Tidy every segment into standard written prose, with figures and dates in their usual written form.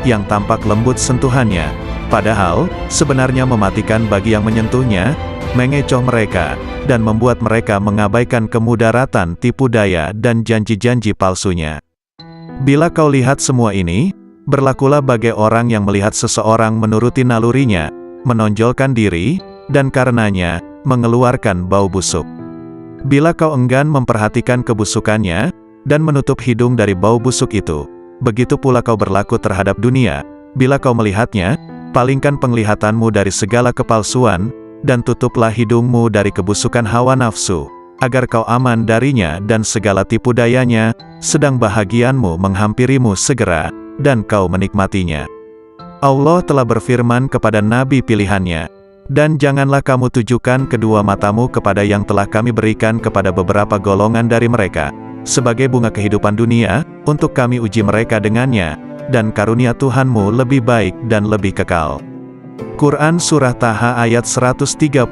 yang tampak lembut sentuhannya, padahal sebenarnya mematikan bagi yang menyentuhnya, mengecoh mereka, dan membuat mereka mengabaikan kemudaratan tipu daya dan janji-janji palsunya. Bila kau lihat semua ini, berlakulah bagai orang yang melihat seseorang menuruti nalurinya, menonjolkan diri, dan karenanya, mengeluarkan bau busuk. Bila kau enggan memperhatikan kebusukannya, dan menutup hidung dari bau busuk itu, begitu pula kau berlaku terhadap dunia. Bila kau melihatnya, palingkan penglihatanmu dari segala kepalsuan, dan tutuplah hidungmu dari kebusukan hawa nafsu, agar kau aman darinya dan segala tipu dayanya, sedang bahagianmu menghampirimu segera, dan kau menikmatinya. Allah telah berfirman kepada nabi pilihannya, dan janganlah kamu tujukan kedua matamu kepada yang telah kami berikan kepada beberapa golongan dari mereka, sebagai bunga kehidupan dunia, untuk kami uji mereka dengannya, dan karunia Tuhanmu lebih baik dan lebih kekal. Quran Surah Taha ayat 131.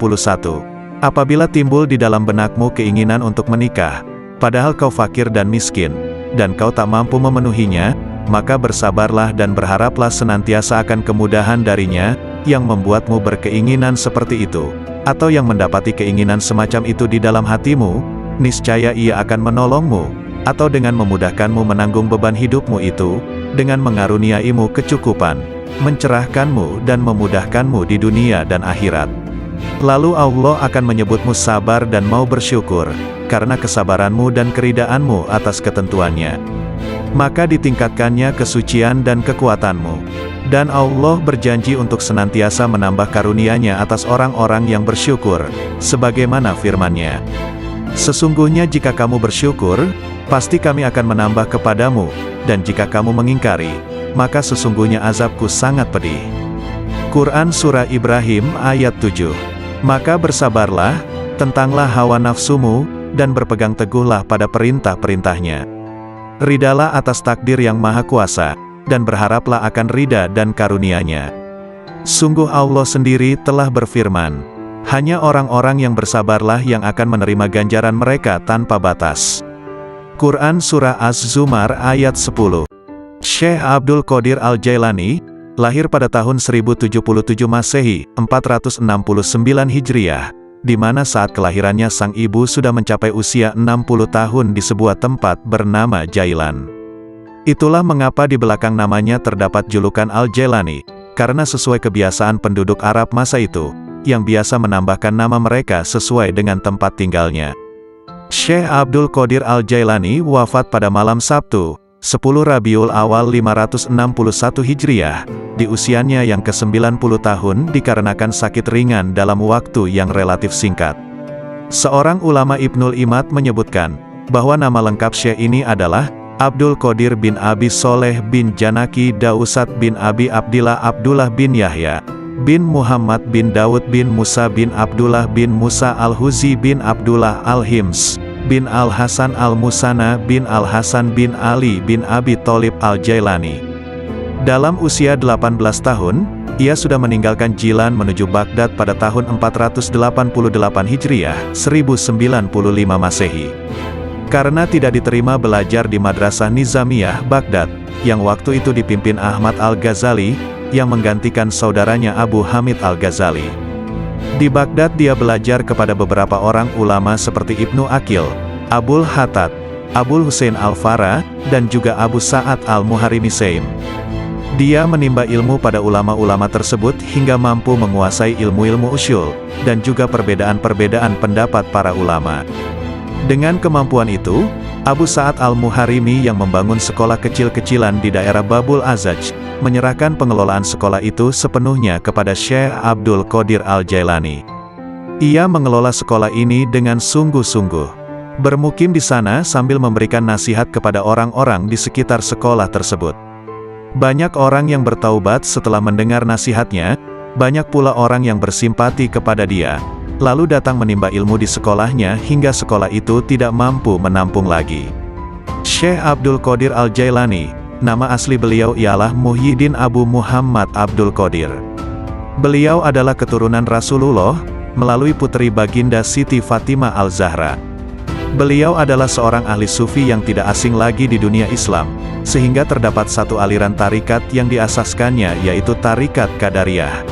Apabila timbul di dalam benakmu keinginan untuk menikah, padahal kau fakir dan miskin, dan kau tak mampu memenuhinya, maka bersabarlah dan berharaplah senantiasa akan kemudahan darinya, yang membuatmu berkeinginan seperti itu, atau yang mendapati keinginan semacam itu di dalam hatimu, niscaya ia akan menolongmu, atau dengan memudahkanmu menanggung beban hidupmu itu, dengan mengaruniaimu kecukupan, mencerahkanmu dan memudahkanmu di dunia dan akhirat. Lalu Allah akan menyebutmu sabar dan mau bersyukur, karena kesabaranmu dan keridaanmu atas ketentuannya. Maka ditingkatkannya kesucian dan kekuatanmu. Dan Allah berjanji untuk senantiasa menambah karunia-Nya atas orang-orang yang bersyukur, sebagaimana firman-Nya. Sesungguhnya jika kamu bersyukur, pasti kami akan menambah kepadamu, dan jika kamu mengingkari, maka sesungguhnya azabku sangat pedih. Quran Surah Ibrahim ayat 7. Maka bersabarlah, tentanglah hawa nafsumu, dan berpegang teguhlah pada perintah-perintahnya. Ridalah atas takdir yang maha kuasa, dan berharaplah akan ridha dan karunia-Nya. Sungguh Allah sendiri telah berfirman, hanya orang-orang yang bersabarlah yang akan menerima ganjaran mereka tanpa batas. Quran Surah Az-Zumar ayat 10. Syekh Abdul Qadir Al-Jailani, lahir pada tahun 1077 Masehi, 469 Hijriah, di mana saat kelahirannya sang ibu sudah mencapai usia 60 tahun di sebuah tempat bernama Jailan. Itulah mengapa di belakang namanya terdapat julukan Al-Jailani, karena sesuai kebiasaan penduduk Arab masa itu, yang biasa menambahkan nama mereka sesuai dengan tempat tinggalnya. Syekh Abdul Qadir Al-Jailani wafat pada malam Sabtu, 10 Rabiul Awal 561 Hijriah, di usianya yang ke-90 tahun dikarenakan sakit ringan dalam waktu yang relatif singkat. Seorang ulama Ibnul Imad menyebutkan, bahwa nama lengkap Syekh ini adalah Abdul Qadir bin Abi Soleh bin Janaki Dausat bin Abi Abdillah Abdullah bin Yahya, bin Muhammad bin Daud bin Musa bin Abdullah bin Musa Al-Huzi bin Abdullah Al-Hims, bin Al-Hasan Al-Musana bin Al-Hasan bin Ali bin Abi Tholib Al-Jailani. Dalam usia 18 tahun, ia sudah meninggalkan Jilan menuju Baghdad pada tahun 488 Hijriah, 1095 Masehi. Karena tidak diterima belajar di Madrasah Nizamiyah, Baghdad, yang waktu itu dipimpin Ahmad Al-Ghazali, yang menggantikan saudaranya Abu Hamid Al-Ghazali. Di Baghdad dia belajar kepada beberapa orang ulama seperti Ibnu Aqil, Abul Hattad, Abul Husain Al-Farra, dan juga Abu Sa'ad Al-Muharimi Saim. Dia menimba ilmu pada ulama-ulama tersebut hingga mampu menguasai ilmu-ilmu usyul, dan juga perbedaan-perbedaan pendapat para ulama. Dengan kemampuan itu, Abu Sa'ad Al-Muharimi yang membangun sekolah kecil-kecilan di daerah Babul Azaj, menyerahkan pengelolaan sekolah itu sepenuhnya kepada Syekh Abdul Qadir Al-Jailani. Ia mengelola sekolah ini dengan sungguh-sungguh. Bermukim di sana sambil memberikan nasihat kepada orang-orang di sekitar sekolah tersebut. Banyak orang yang bertaubat setelah mendengar nasihatnya, banyak pula orang yang bersimpati kepada dia, lalu datang menimba ilmu di sekolahnya hingga sekolah itu tidak mampu menampung lagi. Syekh Abdul Qadir Al-Jailani, nama asli beliau ialah Muhyiddin Abu Muhammad Abdul Qadir. Beliau adalah keturunan Rasulullah, melalui putri baginda Siti Fatimah Al-Zahra. Beliau adalah seorang ahli sufi yang tidak asing lagi di dunia Islam, sehingga terdapat satu aliran tarikat yang diasaskannya yaitu Tarikat Qadariyah.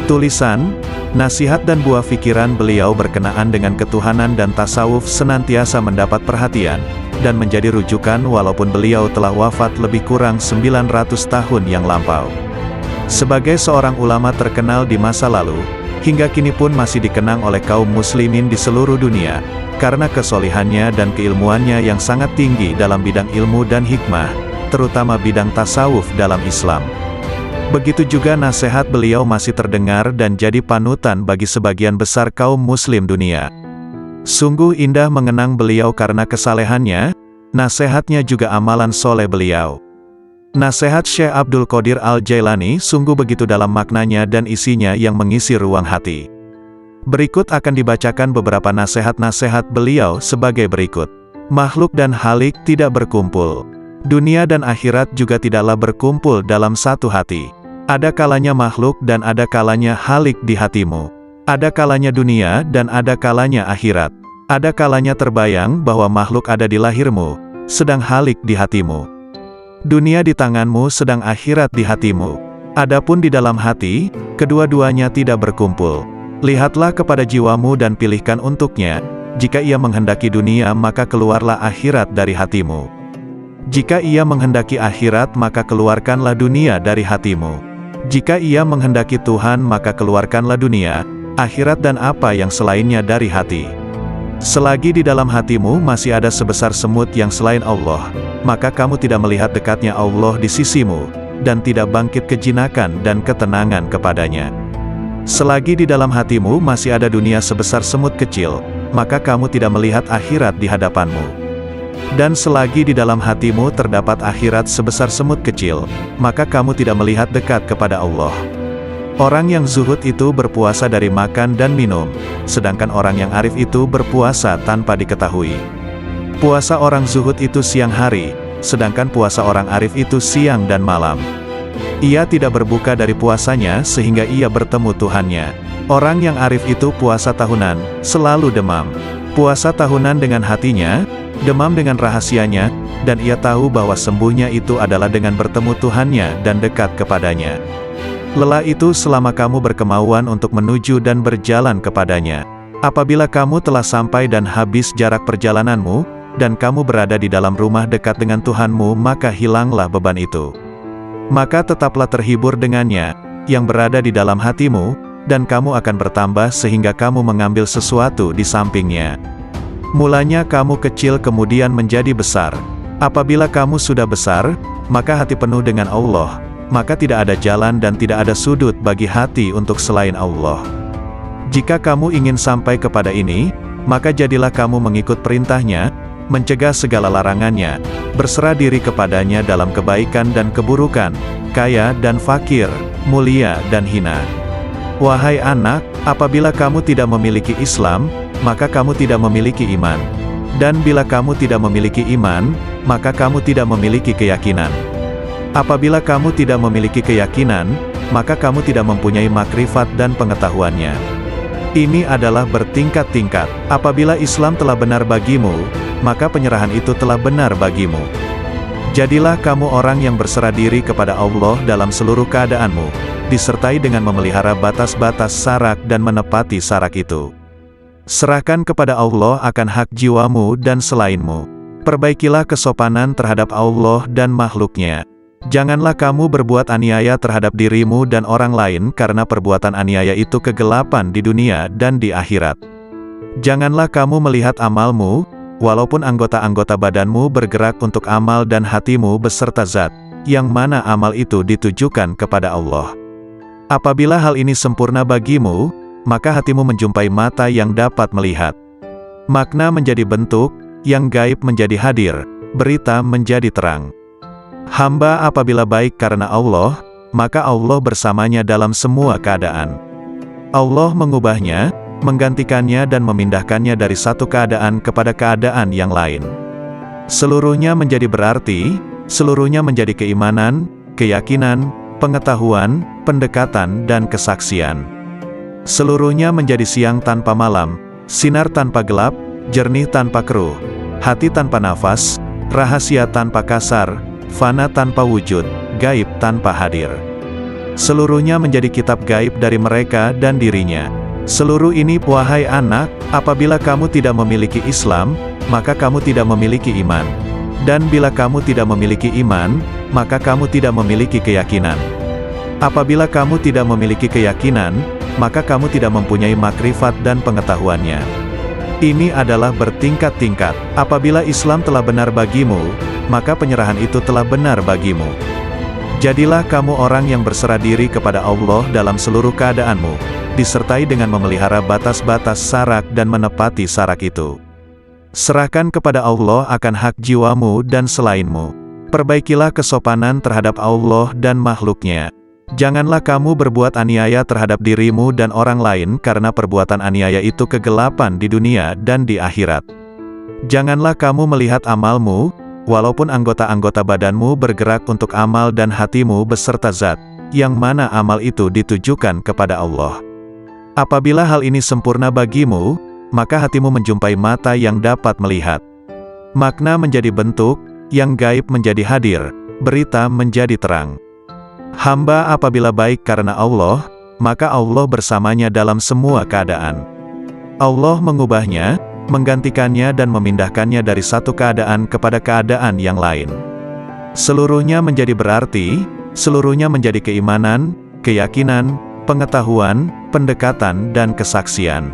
Tulisan, nasihat dan buah pikiran beliau berkenaan dengan ketuhanan dan tasawuf senantiasa mendapat perhatian, dan menjadi rujukan walaupun beliau telah wafat lebih kurang 900 tahun yang lampau. Sebagai seorang ulama terkenal di masa lalu, hingga kini pun masih dikenang oleh kaum muslimin di seluruh dunia, karena kesolehannya dan keilmuannya yang sangat tinggi dalam bidang ilmu dan hikmah, terutama bidang tasawuf dalam Islam. Begitu juga nasihat beliau masih terdengar dan jadi panutan bagi sebagian besar kaum muslim dunia. Sungguh indah mengenang beliau karena kesalehannya, nasihatnya juga amalan soleh beliau. Nasihat Syekh Abdul Qadir Al-Jailani sungguh begitu dalam maknanya dan isinya yang mengisi ruang hati. Berikut akan dibacakan beberapa nasihat-nasihat beliau sebagai berikut. Makhluk dan halik tidak berkumpul. Dunia dan akhirat juga tidaklah berkumpul dalam satu hati. Ada kalanya makhluk dan ada kalanya halik di hatimu. Ada kalanya dunia dan ada kalanya akhirat. Ada kalanya terbayang bahwa makhluk ada di lahirmu, sedang halik di hatimu. Dunia di tanganmu sedang akhirat di hatimu. Adapun di dalam hati, kedua-duanya tidak berkumpul. Lihatlah kepada jiwamu dan pilihkan untuknya. Jika ia menghendaki dunia maka keluarlah akhirat dari hatimu. Jika ia menghendaki akhirat maka keluarkanlah dunia dari hatimu. Jika ia menghendaki Tuhan maka keluarkanlah dunia, akhirat dan apa yang selainnya dari hati. Selagi di dalam hatimu masih ada sebesar semut yang selain Allah, maka kamu tidak melihat dekatnya Allah di sisimu, dan tidak bangkit kejinakan dan ketenangan kepadanya. Selagi di dalam hatimu masih ada dunia sebesar semut kecil, maka kamu tidak melihat akhirat di hadapanmu. Dan selagi di dalam hatimu terdapat akhirat sebesar semut kecil, maka kamu tidak melihat dekat kepada Allah. Orang yang zuhud itu berpuasa dari makan dan minum, sedangkan orang yang arif itu berpuasa tanpa diketahui. Puasa orang zuhud itu siang hari, sedangkan puasa orang arif itu siang dan malam. Ia tidak berbuka dari puasanya sehingga ia bertemu Tuhannya. Orang yang arif itu puasa tahunan, selalu demam. Puasa tahunan dengan hatinya, demam dengan rahasianya, dan ia tahu bahwa sembuhnya itu adalah dengan bertemu Tuhannya dan dekat kepadanya. Lelah itu selama kamu berkemauan untuk menuju dan berjalan kepadanya. Apabila kamu telah sampai dan habis jarak perjalananmu, dan kamu berada di dalam rumah dekat dengan Tuhanmu, maka hilanglah beban itu. Maka tetaplah terhibur dengannya, yang berada di dalam hatimu, dan kamu akan bertambah sehingga kamu mengambil sesuatu di sampingnya. Mulanya kamu kecil kemudian menjadi besar. Apabila kamu sudah besar, maka hati penuh dengan Allah, maka tidak ada jalan dan tidak ada sudut bagi hati untuk selain Allah. Jika kamu ingin sampai kepada ini, maka jadilah kamu mengikut perintahnya, mencegah segala larangannya, berserah diri kepadanya dalam kebaikan dan keburukan, kaya dan fakir, mulia dan hina. Wahai anak, apabila kamu tidak memiliki Islam, maka kamu tidak memiliki iman. Dan bila kamu tidak memiliki iman, maka kamu tidak memiliki keyakinan. Apabila kamu tidak memiliki keyakinan, maka kamu tidak mempunyai makrifat dan pengetahuannya. Ini adalah bertingkat-tingkat. Apabila Islam telah benar bagimu, maka penyerahan itu telah benar bagimu. Jadilah kamu orang yang berserah diri kepada Allah dalam seluruh keadaanmu, disertai dengan memelihara batas-batas sarak dan menepati sarak itu. Serahkan kepada Allah akan hak jiwamu dan selainmu. Perbaikilah kesopanan terhadap Allah dan makhluknya. Janganlah kamu berbuat aniaya terhadap dirimu dan orang lain karena perbuatan aniaya itu kegelapan di dunia dan di akhirat. Janganlah kamu melihat amalmu, walaupun anggota-anggota badanmu bergerak untuk amal dan hatimu beserta zat, yang mana amal itu ditujukan kepada Allah. Apabila hal ini sempurna bagimu, maka hatimu menjumpai mata yang dapat melihat. Makna menjadi bentuk, yang gaib menjadi hadir, berita menjadi terang. Hamba apabila baik karena Allah, maka Allah bersamanya dalam semua keadaan. Allah mengubahnya, menggantikannya dan memindahkannya dari satu keadaan kepada keadaan yang lain. Seluruhnya menjadi berarti, seluruhnya menjadi keimanan, keyakinan, pengetahuan, pendekatan dan kesaksian. Seluruhnya menjadi siang tanpa malam, sinar tanpa gelap, jernih tanpa keruh, hati tanpa nafas, rahasia tanpa kasar, fana tanpa wujud, gaib tanpa hadir. Seluruhnya menjadi kitab gaib dari mereka dan dirinya. Seluruh ini, wahai anak, apabila kamu tidak memiliki Islam, maka kamu tidak memiliki iman. Dan bila kamu tidak memiliki iman, maka kamu tidak memiliki keyakinan. Apabila kamu tidak memiliki keyakinan, maka kamu tidak mempunyai makrifat dan pengetahuannya. Ini adalah bertingkat-tingkat. Apabila Islam telah benar bagimu, maka penyerahan itu telah benar bagimu. Jadilah kamu orang yang berserah diri kepada Allah dalam seluruh keadaanmu, disertai dengan memelihara batas-batas sarak dan menepati sarak itu. Serahkan kepada Allah akan hak jiwamu dan selainmu. Perbaikilah kesopanan terhadap Allah dan makhluknya. Janganlah kamu berbuat aniaya terhadap dirimu dan orang lain karena perbuatan aniaya itu kegelapan di dunia dan di akhirat. Janganlah kamu melihat amalmu, walaupun anggota-anggota badanmu bergerak untuk amal dan hatimu beserta zat, yang mana amal itu ditujukan kepada Allah. Apabila hal ini sempurna bagimu, maka hatimu menjumpai mata yang dapat melihat. Makna menjadi bentuk, yang gaib menjadi hadir, berita menjadi terang. Hamba apabila baik karena Allah, maka Allah bersamanya dalam semua keadaan. Allah mengubahnya, menggantikannya dan memindahkannya dari satu keadaan kepada keadaan yang lain. Seluruhnya menjadi berarti, seluruhnya menjadi keimanan, keyakinan, pengetahuan, pendekatan dan kesaksian.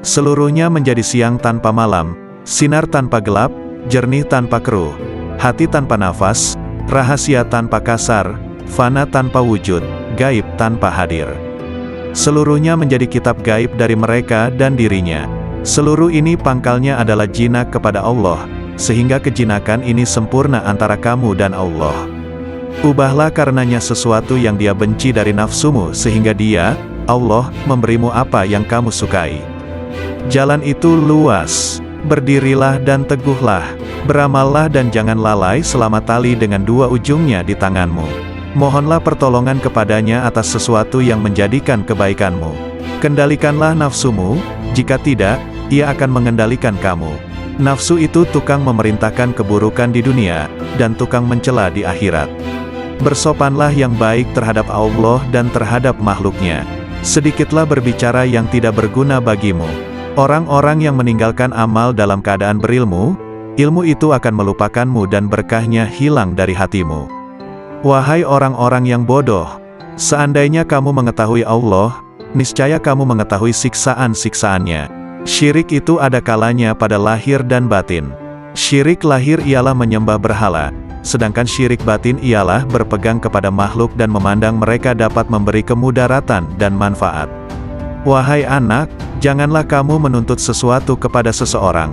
Seluruhnya menjadi siang tanpa malam, sinar tanpa gelap, jernih tanpa keruh, hati tanpa nafas, rahasia tanpa kasar, fana tanpa wujud, gaib tanpa hadir. Seluruhnya menjadi kitab gaib dari mereka dan dirinya. Seluruh ini pangkalnya adalah jinak kepada Allah, sehingga kejinakan ini sempurna antara kamu dan Allah. Ubahlah karenanya sesuatu yang dia benci dari nafsumu sehingga dia, Allah, memberimu apa yang kamu sukai. Jalan itu luas. Berdirilah dan teguhlah. Beramallah dan jangan lalai selama tali dengan dua ujungnya di tanganmu. Mohonlah pertolongan kepadanya atas sesuatu yang menjadikan kebaikanmu. Kendalikanlah nafsumu, jika tidak, ia akan mengendalikan kamu. Nafsu itu tukang memerintahkan keburukan di dunia, dan tukang mencela di akhirat. Bersopanlah yang baik terhadap Allah dan terhadap makhluknya. Sedikitlah berbicara yang tidak berguna bagimu. Orang-orang yang meninggalkan amal dalam keadaan berilmu, ilmu itu akan melupakanmu dan berkahnya hilang dari hatimu. Wahai orang-orang yang bodoh, seandainya kamu mengetahui Allah, niscaya kamu mengetahui siksaan-siksaannya. Syirik itu ada kalanya pada lahir dan batin. Syirik lahir ialah menyembah berhala, sedangkan syirik batin ialah berpegang kepada makhluk dan memandang mereka dapat memberi kemudaratan dan manfaat. Wahai anak, janganlah kamu menuntut sesuatu kepada seseorang.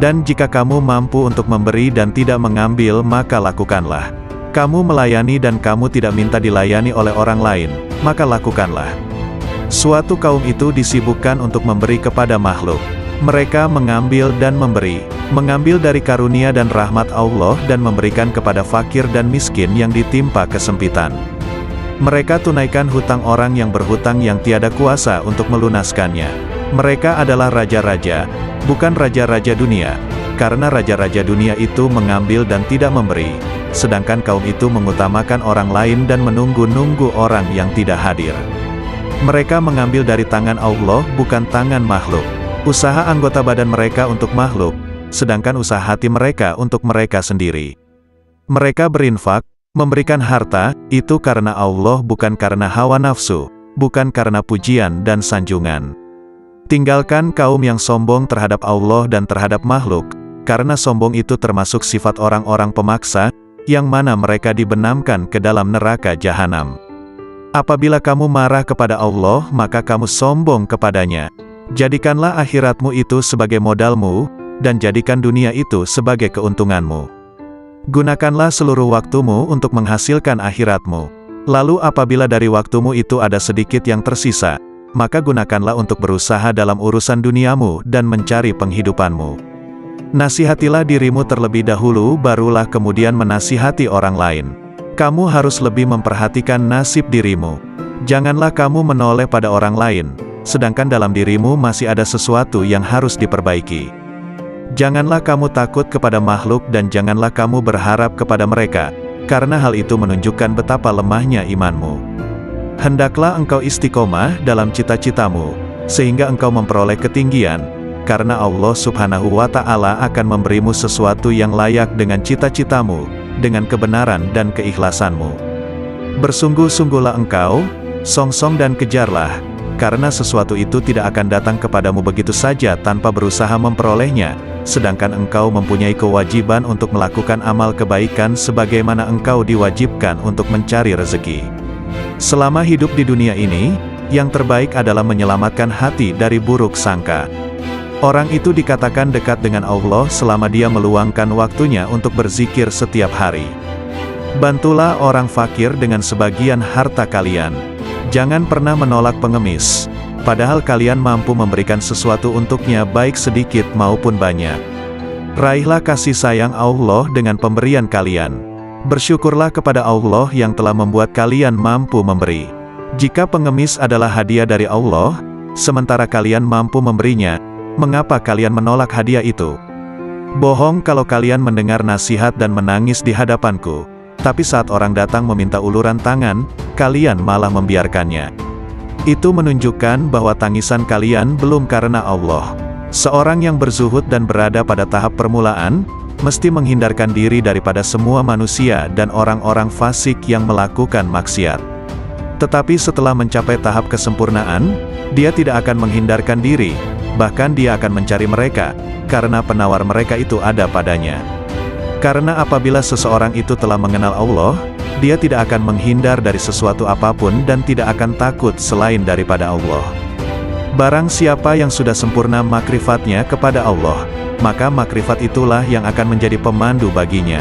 Dan jika kamu mampu untuk memberi dan tidak mengambil, maka lakukanlah. Kamu melayani dan kamu tidak minta dilayani oleh orang lain, maka lakukanlah. Suatu kaum itu disibukkan untuk memberi kepada makhluk. Mereka mengambil dan memberi, mengambil dari karunia dan rahmat Allah dan memberikan kepada fakir dan miskin yang ditimpa kesempitan. Mereka tunaikan hutang orang yang berhutang yang tiada kuasa untuk melunaskannya. Mereka adalah raja-raja, bukan raja-raja dunia, karena raja-raja dunia itu mengambil dan tidak memberi. Sedangkan kaum itu mengutamakan orang lain dan menunggu-nunggu orang yang tidak hadir. Mereka mengambil dari tangan Allah bukan tangan makhluk. Usaha anggota badan mereka untuk makhluk, sedangkan usaha hati mereka untuk mereka sendiri. Mereka berinfak, memberikan harta, itu karena Allah bukan karena hawa nafsu, bukan karena pujian dan sanjungan. Tinggalkan kaum yang sombong terhadap Allah dan terhadap makhluk, karena sombong itu termasuk sifat orang-orang pemaksa, yang mana mereka dibenamkan ke dalam neraka jahanam. Apabila kamu marah kepada Allah, maka kamu sombong kepadanya. Jadikanlah akhiratmu itu sebagai modalmu, dan jadikan dunia itu sebagai keuntunganmu. Gunakanlah seluruh waktumu untuk menghasilkan akhiratmu. Lalu apabila dari waktumu itu ada sedikit yang tersisa, maka gunakanlah untuk berusaha dalam urusan duniamu dan mencari penghidupanmu. Nasihatilah dirimu terlebih dahulu, barulah kemudian menasihati orang lain. Kamu harus lebih memperhatikan nasib dirimu. Janganlah kamu menoleh pada orang lain, sedangkan dalam dirimu masih ada sesuatu yang harus diperbaiki. Janganlah kamu takut kepada makhluk dan janganlah kamu berharap kepada mereka, karena hal itu menunjukkan betapa lemahnya imanmu. Hendaklah engkau istiqomah dalam cita-citamu, sehingga engkau memperoleh ketinggian, karena Allah Subhanahu wa Ta'ala akan memberimu sesuatu yang layak dengan cita-citamu, dengan kebenaran dan keikhlasanmu. Bersungguh-sungguhlah engkau, songsong dan kejarlah, karena sesuatu itu tidak akan datang kepadamu begitu saja tanpa berusaha memperolehnya, sedangkan engkau mempunyai kewajiban untuk melakukan amal kebaikan sebagaimana engkau diwajibkan untuk mencari rezeki. Selama hidup di dunia ini, yang terbaik adalah menyelamatkan hati dari buruk sangka. Orang itu dikatakan dekat dengan Allah selama dia meluangkan waktunya untuk berzikir setiap hari. Bantulah orang fakir dengan sebagian harta kalian. Jangan pernah menolak pengemis, padahal kalian mampu memberikan sesuatu untuknya baik sedikit maupun banyak. Raihlah kasih sayang Allah dengan pemberian kalian. Bersyukurlah kepada Allah yang telah membuat kalian mampu memberi. Jika pengemis adalah hadiah dari Allah, sementara kalian mampu memberinya, mengapa kalian menolak hadiah itu? Bohong kalau kalian mendengar nasihat dan menangis di hadapanku, tapi saat orang datang meminta uluran tangan, kalian malah membiarkannya. Itu menunjukkan bahwa tangisan kalian belum karena Allah. Seorang yang berzuhud dan berada pada tahap permulaan, mesti menghindarkan diri daripada semua manusia dan orang-orang fasik yang melakukan maksiat. Tetapi setelah mencapai tahap kesempurnaan, dia tidak akan menghindarkan diri, bahkan dia akan mencari mereka, karena penawar mereka itu ada padanya. Karena apabila seseorang itu telah mengenal Allah, dia tidak akan menghindar dari sesuatu apapun dan tidak akan takut selain daripada Allah. Barang siapa yang sudah sempurna makrifatnya kepada Allah, maka makrifat itulah yang akan menjadi pemandu baginya.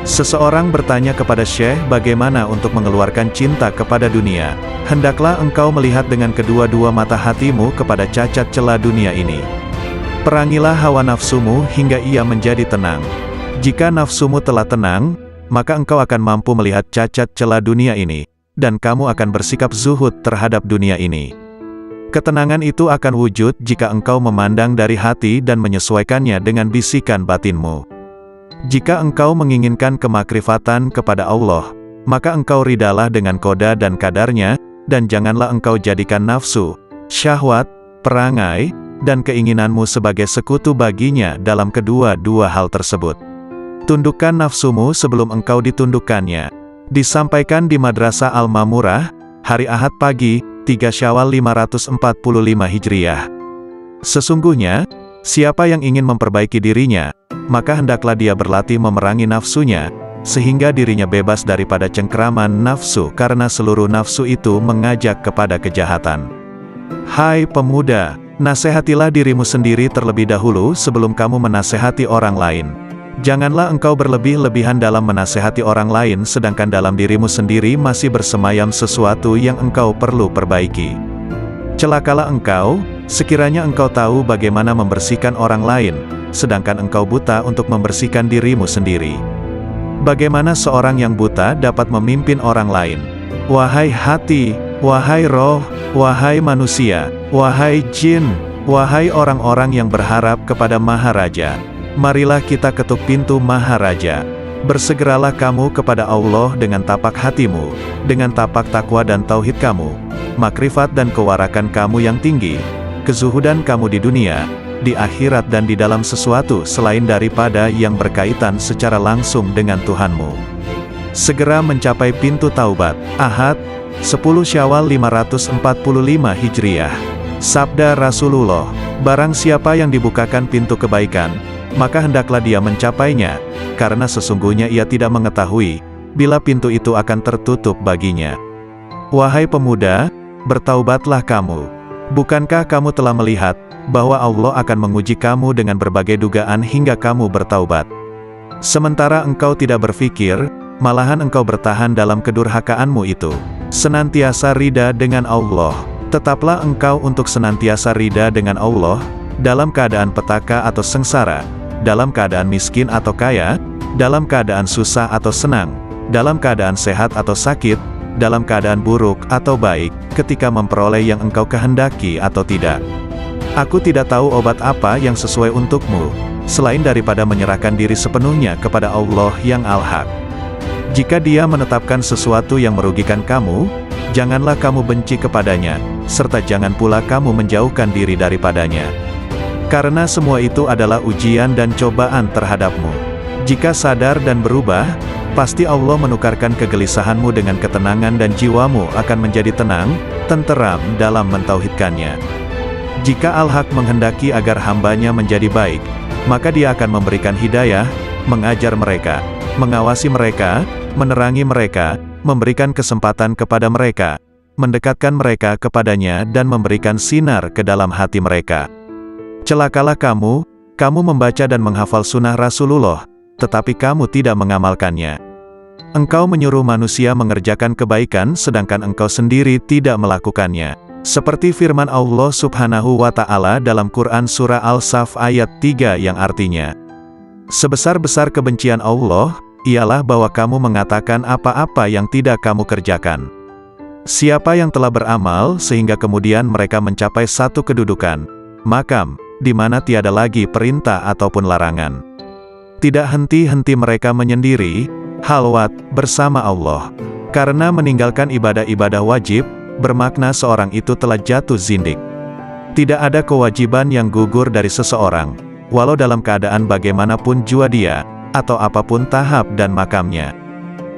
Seseorang bertanya kepada Syekh bagaimana untuk mengeluarkan cinta kepada dunia. Hendaklah engkau melihat dengan kedua-dua mata hatimu kepada cacat celah dunia ini. Perangilah hawa nafsumu hingga ia menjadi tenang. Jika nafsumu telah tenang, maka engkau akan mampu melihat cacat celah dunia ini, dan kamu akan bersikap zuhud terhadap dunia ini. Ketenangan itu akan wujud jika engkau memandang dari hati dan menyesuaikannya dengan bisikan batinmu. Jika engkau menginginkan kemakrifatan kepada Allah, maka engkau ridalah dengan koda dan kadarnya, dan janganlah engkau jadikan nafsu, syahwat, perangai, dan keinginanmu sebagai sekutu baginya dalam kedua-dua hal tersebut. Tundukkan nafsumu sebelum engkau ditundukkannya. Disampaikan di Madrasah Al-Mamurah, hari Ahad pagi, 3 Syawal 545 Hijriah. Sesungguhnya, siapa yang ingin memperbaiki dirinya, maka hendaklah dia berlatih memerangi nafsunya, sehingga dirinya bebas daripada cengkraman nafsu karena seluruh nafsu itu mengajak kepada kejahatan. Hai pemuda, nasihatilah dirimu sendiri terlebih dahulu sebelum kamu menasihati orang lain. Janganlah engkau berlebih-lebihan dalam menasehati orang lain sedangkan dalam dirimu sendiri masih bersemayam sesuatu yang engkau perlu perbaiki. Celakalah engkau, sekiranya engkau tahu bagaimana membersihkan orang lain, sedangkan engkau buta untuk membersihkan dirimu sendiri. Bagaimana seorang yang buta dapat memimpin orang lain? Wahai hati, wahai roh, wahai manusia, wahai jin, wahai orang-orang yang berharap kepada Maharaja, marilah kita ketuk pintu Maharaja. Bersegeralah kamu kepada Allah dengan tapak hatimu, dengan tapak takwa dan tauhid kamu, makrifat dan kewarakan kamu yang tinggi, kezuhudan kamu di dunia, di akhirat dan di dalam sesuatu selain daripada yang berkaitan secara langsung dengan Tuhanmu. Segera mencapai pintu taubat. Ahad, 10 Syawal 545 Hijriah. Sabda Rasulullah, barang siapa yang dibukakan pintu kebaikan, maka hendaklah dia mencapainya, karena sesungguhnya ia tidak mengetahui, bila pintu itu akan tertutup baginya. Wahai pemuda, bertaubatlah kamu. Bukankah kamu telah melihat, bahwa Allah akan menguji kamu dengan berbagai dugaan hingga kamu bertaubat? Sementara engkau tidak berpikir, malahan engkau bertahan dalam kedurhakaanmu itu. Senantiasa rida dengan Allah. Tetaplah engkau untuk senantiasa rida dengan Allah, dalam keadaan petaka atau sengsara, dalam keadaan miskin atau kaya, dalam keadaan susah atau senang, dalam keadaan sehat atau sakit, dalam keadaan buruk atau baik, ketika memperoleh yang engkau kehendaki atau tidak. Aku tidak tahu obat apa yang sesuai untukmu. selain daripada menyerahkan diri sepenuhnya kepada Allah yang Al-Haq. Jika Dia menetapkan sesuatu yang merugikan kamu, janganlah kamu benci kepadanya, serta jangan pula kamu menjauhkan diri daripadanya. Karena semua itu adalah ujian dan cobaan terhadapmu. Jika sadar dan berubah, pasti Allah menukarkan kegelisahanmu dengan ketenangan dan jiwamu akan menjadi tenang, tenteram dalam mentauhidkannya. Jika Al-Haq menghendaki agar hambanya menjadi baik, maka Dia akan memberikan hidayah, mengajar mereka, mengawasi mereka, menerangi mereka, memberikan kesempatan kepada mereka, mendekatkan mereka kepadanya dan memberikan sinar ke dalam hati mereka. Celakalah kamu membaca dan menghafal sunnah Rasulullah, tetapi kamu tidak mengamalkannya. Engkau menyuruh manusia mengerjakan kebaikan sedangkan engkau sendiri tidak melakukannya. Seperti firman Allah Subhanahu wa Ta'ala dalam Quran Surah Al-Saf ayat 3 yang artinya, sebesar-besar kebencian Allah ialah bahwa kamu mengatakan apa-apa yang tidak kamu kerjakan. Siapa yang telah beramal sehingga kemudian mereka mencapai satu kedudukan, makam, di mana tiada lagi perintah ataupun larangan. Tidak henti-henti mereka menyendiri, halwat, bersama Allah. Karena meninggalkan ibadah-ibadah wajib, bermakna seorang itu telah jatuh zindik. Tidak ada kewajiban yang gugur dari seseorang, walau dalam keadaan bagaimanapun jua dia, atau apapun tahap dan makamnya.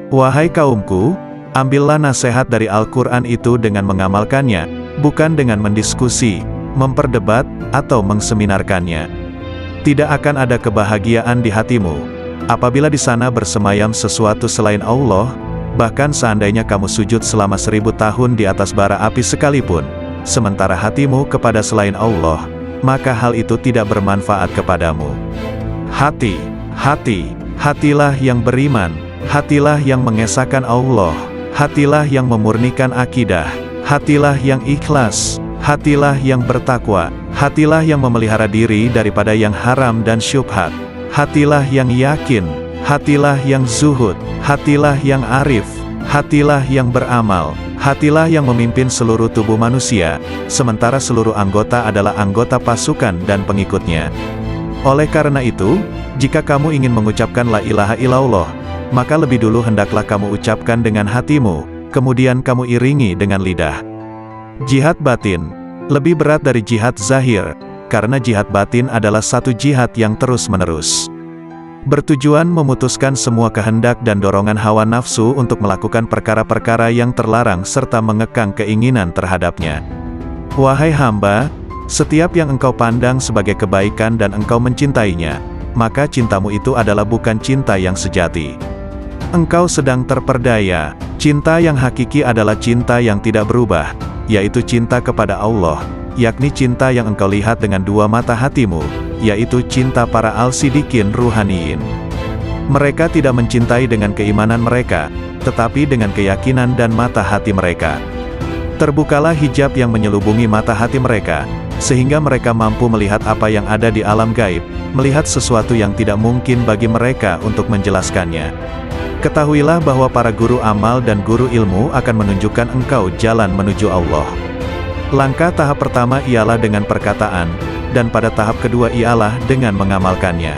Wahai kaumku, ambillah nasihat dari Al-Quran itu dengan mengamalkannya, bukan dengan mendiskusi, memperdebat, atau mengseminarkannya. Tidak akan ada kebahagiaan di hatimu, apabila di sana bersemayam sesuatu selain Allah, bahkan seandainya kamu sujud selama 1000 tahun di atas bara api sekalipun, sementara hatimu kepada selain Allah, maka hal itu tidak bermanfaat kepadamu. Hatilah yang beriman, hatilah yang mengesahkan Allah, hatilah yang memurnikan akidah, hatilah yang ikhlas, hatilah yang bertakwa, hatilah yang memelihara diri daripada yang haram dan syubhat, hatilah yang yakin, hatilah yang zuhud, hatilah yang arif, hatilah yang beramal, hatilah yang memimpin seluruh tubuh manusia, sementara seluruh anggota adalah anggota pasukan dan pengikutnya. Oleh karena itu, jika kamu ingin mengucapkan la ilaha illallah, maka lebih dulu hendaklah kamu ucapkan dengan hatimu, kemudian kamu iringi dengan lidah. Jihad batin lebih berat dari jihad zahir, karena jihad batin adalah satu jihad yang terus-menerus. Bertujuan memutuskan semua kehendak dan dorongan hawa nafsu untuk melakukan perkara-perkara yang terlarang serta mengekang keinginan terhadapnya. Wahai hamba, setiap yang engkau pandang sebagai kebaikan dan engkau mencintainya, maka cintamu itu adalah bukan cinta yang sejati. Engkau sedang terperdaya. Cinta yang hakiki adalah cinta yang tidak berubah, yaitu cinta kepada Allah, yakni cinta yang engkau lihat dengan dua mata hatimu, yaitu cinta para al-sidikin ruhaniyin. Mereka tidak mencintai dengan keimanan mereka, tetapi dengan keyakinan dan mata hati mereka. Terbukalah hijab yang menyelubungi mata hati mereka, sehingga mereka mampu melihat apa yang ada di alam gaib, melihat sesuatu yang tidak mungkin bagi mereka untuk menjelaskannya. Ketahuilah bahwa para guru amal dan guru ilmu akan menunjukkan engkau jalan menuju Allah. Langkah tahap pertama ialah dengan perkataan, dan pada tahap kedua ialah dengan mengamalkannya.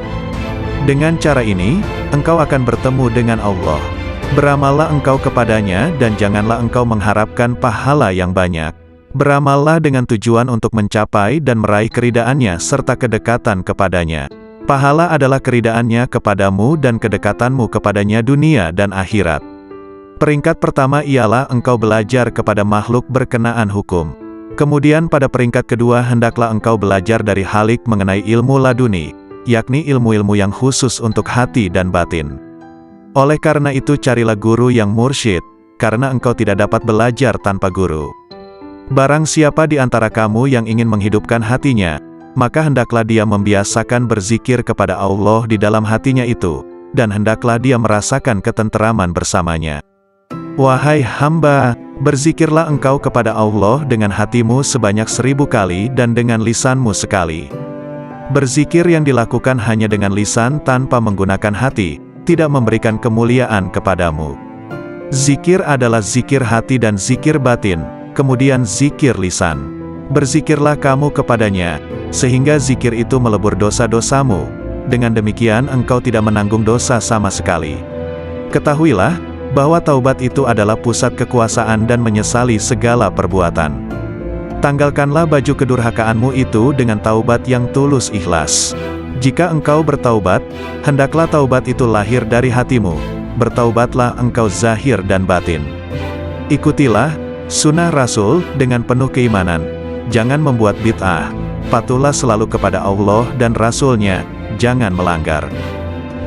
Dengan cara ini, engkau akan bertemu dengan Allah. Beramallah engkau kepadanya dan janganlah engkau mengharapkan pahala yang banyak. Beramallah dengan tujuan untuk mencapai dan meraih keridaannya serta kedekatan kepadanya. Pahala adalah keridaannya kepadamu dan kedekatanmu kepadanya dunia dan akhirat. Peringkat pertama ialah engkau belajar kepada makhluk berkenaan hukum. Kemudian pada peringkat kedua hendaklah engkau belajar dari Halik mengenai ilmu laduni, yakni ilmu-ilmu yang khusus untuk hati dan batin. Oleh karena itu carilah guru yang mursyid, karena engkau tidak dapat belajar tanpa guru. Barang siapa di antara kamu yang ingin menghidupkan hatinya, maka hendaklah dia membiasakan berzikir kepada Allah di dalam hatinya itu, dan hendaklah dia merasakan ketenteraman bersamanya. Wahai hamba, berzikirlah engkau kepada Allah dengan hatimu sebanyak 1000 kali dan dengan lisanmu sekali. Berzikir yang dilakukan hanya dengan lisan tanpa menggunakan hati, tidak memberikan kemuliaan kepadamu. Zikir adalah zikir hati dan zikir batin, kemudian zikir lisan. Berzikirlah kamu kepadanya, sehingga zikir itu melebur dosa-dosamu, Dengan demikian engkau tidak menanggung dosa sama sekali. Ketahuilah, bahwa taubat itu adalah pusat kekuasaan dan menyesali segala perbuatan. Tanggalkanlah baju kedurhakaanmu itu dengan taubat yang tulus ikhlas. Jika engkau bertaubat, hendaklah taubat itu lahir dari hatimu. Bertaubatlah engkau zahir dan batin. Ikutilah sunnah Rasul dengan penuh keimanan. Jangan membuat bid'ah. Patuhlah selalu kepada Allah dan Rasul-Nya, jangan melanggar.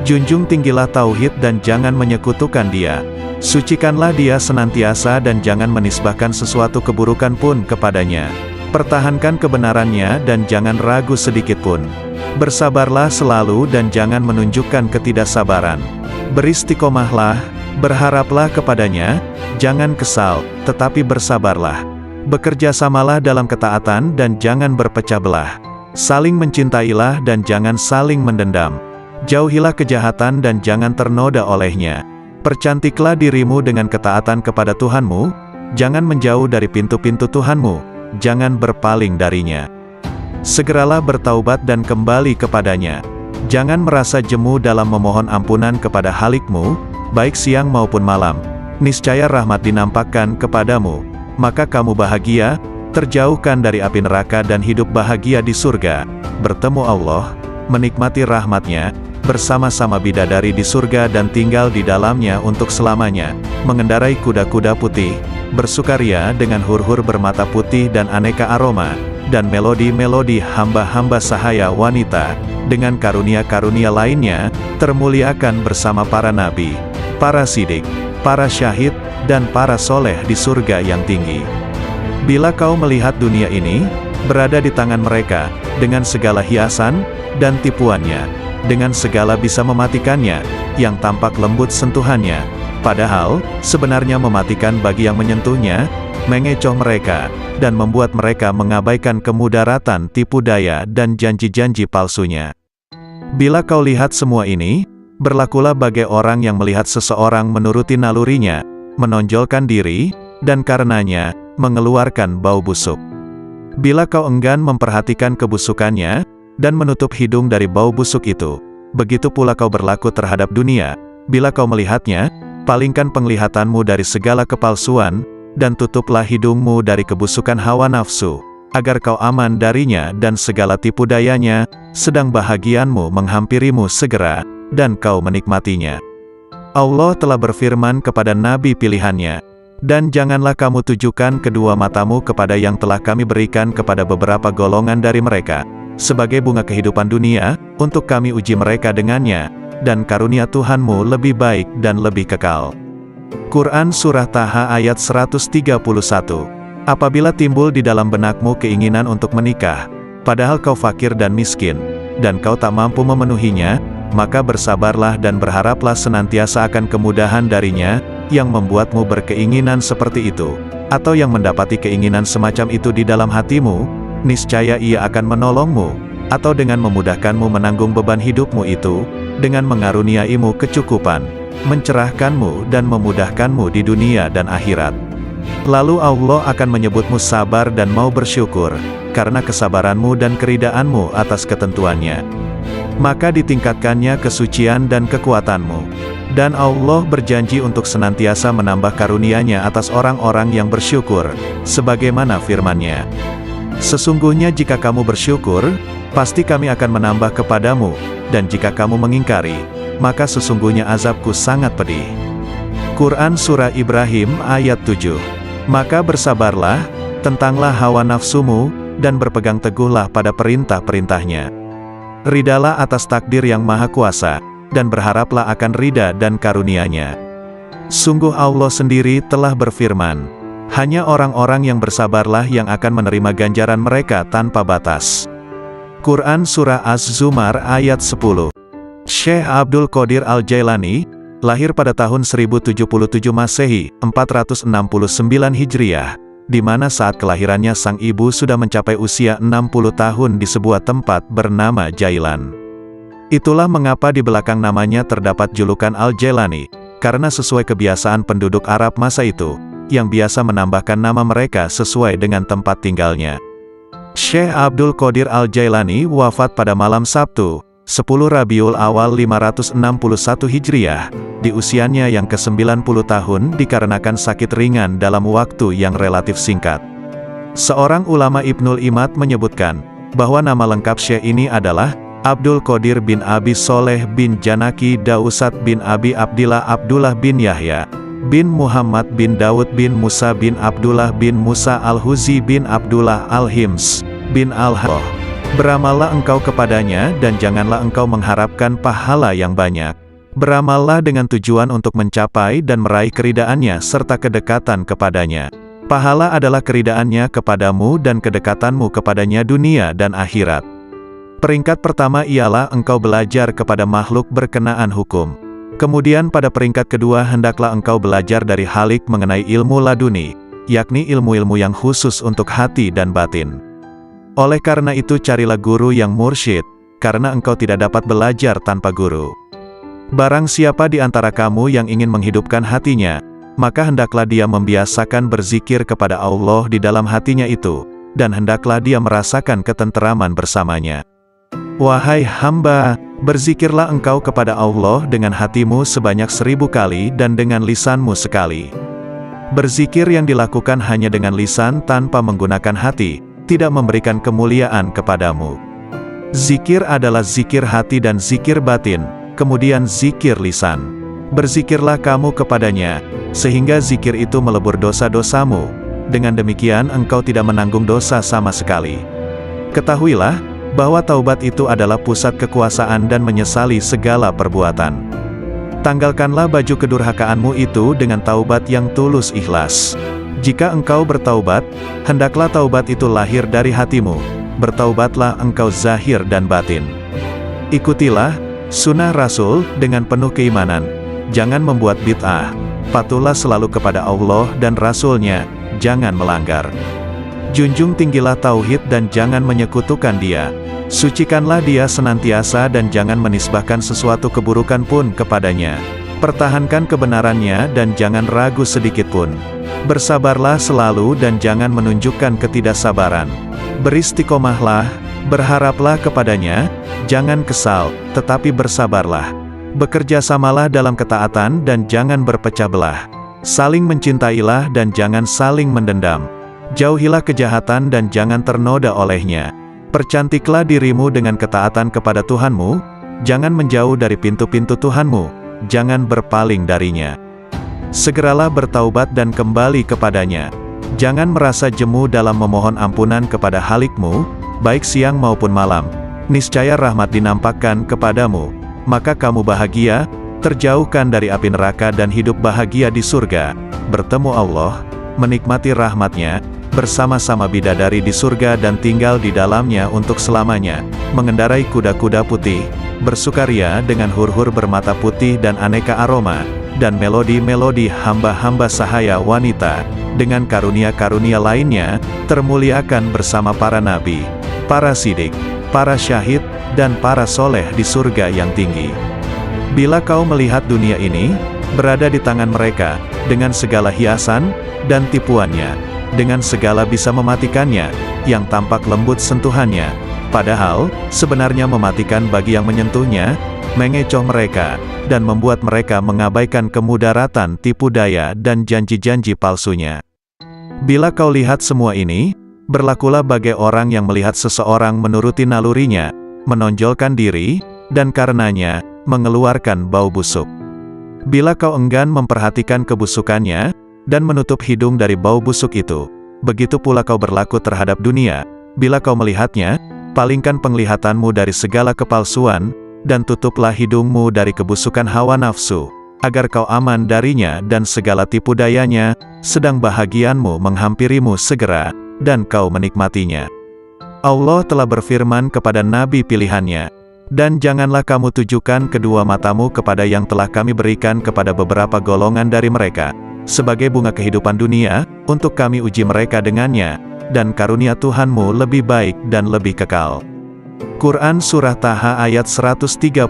Junjung tinggilah tauhid dan jangan menyekutukan Dia. Sucikanlah Dia senantiasa dan jangan menisbahkan sesuatu keburukan pun kepadanya. Pertahankan kebenarannya dan jangan ragu sedikit pun. Bersabarlah selalu dan jangan menunjukkan ketidaksabaran. Beristiqomahlah, berharaplah kepadanya, jangan kesal, tetapi bersabarlah. Bekerja samalah dalam ketaatan dan jangan berpecah belah. Saling mencintailah dan jangan saling mendendam. Jauhilah kejahatan dan jangan ternoda olehnya. Percantiklah dirimu dengan ketaatan kepada Tuhanmu, jangan menjauh dari pintu-pintu Tuhanmu, jangan berpaling darinya. Segeralah bertaubat dan kembali kepadanya. Jangan merasa jemu dalam memohon ampunan kepada Halikmu, baik siang maupun malam. Niscaya rahmat dinampakkan kepadamu, maka kamu bahagia, terjauhkan dari api neraka dan hidup bahagia di surga, bertemu Allah, menikmati rahmat-Nya, bersama-sama bidadari di surga dan tinggal di dalamnya untuk selamanya, mengendarai kuda-kuda putih, bersukaria dengan hur-hur bermata putih dan aneka aroma, dan melodi-melodi hamba-hamba sahaya wanita, dengan karunia-karunia lainnya, termuliakan bersama para nabi, para sidik, para syahid, dan para soleh di surga yang tinggi. Bila kau melihat dunia ini, berada di tangan mereka, dengan segala hiasan, dan tipuannya, dengan segala bisa mematikannya, yang tampak lembut sentuhannya, padahal, sebenarnya mematikan bagi yang menyentuhnya, mengecoh mereka, dan membuat mereka mengabaikan kemudaratan tipu daya dan janji-janji palsunya. Bila kau lihat semua ini, berlakulah bagai orang yang melihat seseorang menuruti nalurinya, menonjolkan diri, dan karenanya, mengeluarkan bau busuk. Bila kau enggan memperhatikan kebusukannya, dan menutup hidung dari bau busuk itu, begitu pula kau berlaku terhadap dunia. Bila kau melihatnya, palingkan penglihatanmu dari segala kepalsuan, dan tutuplah hidungmu dari kebusukan hawa nafsu, agar kau aman darinya dan segala tipu dayanya, sedang bahagianmu menghampirimu segera, dan kau menikmatinya. Allah telah berfirman kepada nabi pilihannya, dan janganlah kamu tujukan kedua matamu kepada yang telah kami berikan kepada beberapa golongan dari mereka, sebagai bunga kehidupan dunia, untuk kami uji mereka dengannya, dan karunia Tuhanmu lebih baik dan lebih kekal. Quran Surah Taha ayat 131. Apabila timbul di dalam benakmu keinginan untuk menikah, padahal kau fakir dan miskin, dan kau tak mampu memenuhinya, maka bersabarlah dan berharaplah senantiasa akan kemudahan darinya, yang membuatmu berkeinginan seperti itu, atau yang mendapati keinginan semacam itu di dalam hatimu, niscaya Ia akan menolongmu, atau dengan memudahkanmu menanggung beban hidupmu itu, dengan mengaruniaimu kecukupan, mencerahkanmu dan memudahkanmu di dunia dan akhirat. Lalu Allah akan menyebutmu sabar dan mau bersyukur, karena kesabaranmu dan keridaanmu atas ketentuannya. Maka ditingkatkannya kesucian dan kekuatanmu. Dan Allah berjanji untuk senantiasa menambah karunia-Nya atas orang-orang yang bersyukur, sebagaimana firman-Nya. Sesungguhnya jika kamu bersyukur, pasti kami akan menambah kepadamu, dan jika kamu mengingkari, maka sesungguhnya azabku sangat pedih. Quran Surah Ibrahim ayat 7. Maka bersabarlah, tentanglah hawa nafsumu, dan berpegang teguhlah pada perintah-perintahnya. Ridalah atas takdir yang maha kuasa, dan berharaplah akan ridha dan karunia-Nya. Sungguh Allah sendiri telah berfirman, hanya orang-orang yang bersabarlah yang akan menerima ganjaran mereka tanpa batas. Quran Surah Az-Zumar ayat 10. Syekh Abdul Qadir Al-Jailani, lahir pada tahun 1077 Masehi, 469 Hijriah, di mana saat kelahirannya sang ibu sudah mencapai usia 60 tahun di sebuah tempat bernama Jailan. Itulah mengapa di belakang namanya terdapat julukan Al-Jailani, karena sesuai kebiasaan penduduk Arab masa itu, yang biasa menambahkan nama mereka sesuai dengan tempat tinggalnya. Syekh Abdul Qadir Al-Jailani wafat pada malam Sabtu, 10 Rabiul Awal 561 Hijriah, di usianya yang ke-90 tahun dikarenakan sakit ringan dalam waktu yang relatif singkat. Seorang ulama Ibnul Imad menyebutkan, bahwa nama lengkap Syekh ini adalah Abdul Qadir bin Abi Soleh bin Janaki Dausat bin Abi Abdillah Abdullah bin Yahya, bin Muhammad bin Daud bin Musa bin Abdullah bin Musa Al-Huzi bin Abdullah Al-Hims, bin Al-Hah. Beramallah engkau kepadanya dan janganlah engkau mengharapkan pahala yang banyak. Beramallah dengan tujuan untuk mencapai dan meraih keridaannya serta kedekatan kepadanya. Pahala adalah keridaannya kepadamu dan kedekatanmu kepadanya dunia dan akhirat. Peringkat pertama ialah engkau belajar kepada makhluk berkenaan hukum. Kemudian pada peringkat kedua hendaklah engkau belajar dari Halik mengenai ilmu laduni, yakni ilmu-ilmu yang khusus untuk hati dan batin. Oleh karena itu carilah guru yang mursyid, karena engkau tidak dapat belajar tanpa guru. Barang siapa di antara kamu yang ingin menghidupkan hatinya, maka hendaklah dia membiasakan berzikir kepada Allah di dalam hatinya itu, dan hendaklah dia merasakan ketenteraman bersamanya. Wahai hamba, berzikirlah engkau kepada Allah dengan hatimu sebanyak 1000 kali dan dengan lisanmu sekali. Berzikir yang dilakukan hanya dengan lisan tanpa menggunakan hati, tidak memberikan kemuliaan kepadamu. Zikir adalah zikir hati dan zikir batin, kemudian zikir lisan. Berzikirlah kamu kepadanya, sehingga zikir itu melebur dosa-dosamu. Dengan demikian engkau tidak menanggung dosa sama sekali. Ketahuilah, bahwa taubat itu adalah pusat kekuasaan dan menyesali segala perbuatan. Tanggalkanlah baju kedurhakaanmu itu dengan taubat yang tulus ikhlas. Jika engkau bertaubat, hendaklah taubat itu lahir dari hatimu. Bertaubatlah engkau zahir dan batin. Ikutilah sunnah Rasul dengan penuh keimanan. Jangan membuat bid'ah. Patuhlah selalu kepada Allah dan Rasul-Nya, jangan melanggar. Junjung tinggilah tauhid dan jangan menyekutukan Dia. Sucikanlah Dia senantiasa dan jangan menisbahkan sesuatu keburukan pun kepadanya. Pertahankan kebenarannya dan jangan ragu sedikit pun. Bersabarlah selalu dan jangan menunjukkan ketidaksabaran. Beristiqomahlah, berharaplah kepadanya, jangan kesal, tetapi bersabarlah. Bekerjasamalah dalam ketaatan dan jangan berpecah belah. Saling mencintailah dan jangan saling mendendam. Jauhilah kejahatan dan jangan ternoda olehnya. Percantiklah dirimu dengan ketaatan kepada Tuhanmu, jangan menjauh dari pintu-pintu Tuhanmu, jangan berpaling darinya. Segeralah bertaubat dan kembali kepadanya. Jangan merasa jemu dalam memohon ampunan kepada Halikmu, baik siang maupun malam. Niscaya rahmat dinampakkan kepadamu, maka kamu bahagia, terjauhkan dari api neraka dan hidup bahagia di surga, bertemu Allah, menikmati rahmatnya, bersama-sama bidadari di surga dan tinggal di dalamnya untuk selamanya, mengendarai kuda-kuda putih, bersukaria dengan hur-hur bermata putih dan aneka aroma, dan melodi-melodi hamba-hamba sahaya wanita, dengan karunia-karunia lainnya, termuliakan bersama para nabi, para sidik, para syahid, dan para soleh di surga yang tinggi. Bila kau melihat dunia ini, berada di tangan mereka, dengan segala hiasan, dan tipuannya, dengan segala bisa mematikannya, yang tampak lembut sentuhannya, padahal, sebenarnya mematikan bagi yang menyentuhnya, mengecoh mereka, dan membuat mereka mengabaikan kemudaratan tipu daya dan janji-janji palsunya. Bila kau lihat semua ini, berlakulah bagai orang yang melihat seseorang menuruti nalurinya, menonjolkan diri, dan karenanya, mengeluarkan bau busuk. Bila kau enggan memperhatikan kebusukannya, dan menutup hidung dari bau busuk itu, begitu pula kau berlaku terhadap dunia. Bila kau melihatnya, palingkan penglihatanmu dari segala kepalsuan, dan tutuplah hidungmu dari kebusukan hawa nafsu, agar kau aman darinya dan segala tipu dayanya, sedang bahagianmu menghampirimu segera, dan kau menikmatinya. Allah telah berfirman kepada nabi pilihannya, dan janganlah kamu tujukan kedua matamu kepada yang telah kami berikan kepada beberapa golongan dari mereka, sebagai bunga kehidupan dunia, untuk kami uji mereka dengannya, dan karunia Tuhanmu lebih baik dan lebih kekal. Quran Surah Taha ayat 131.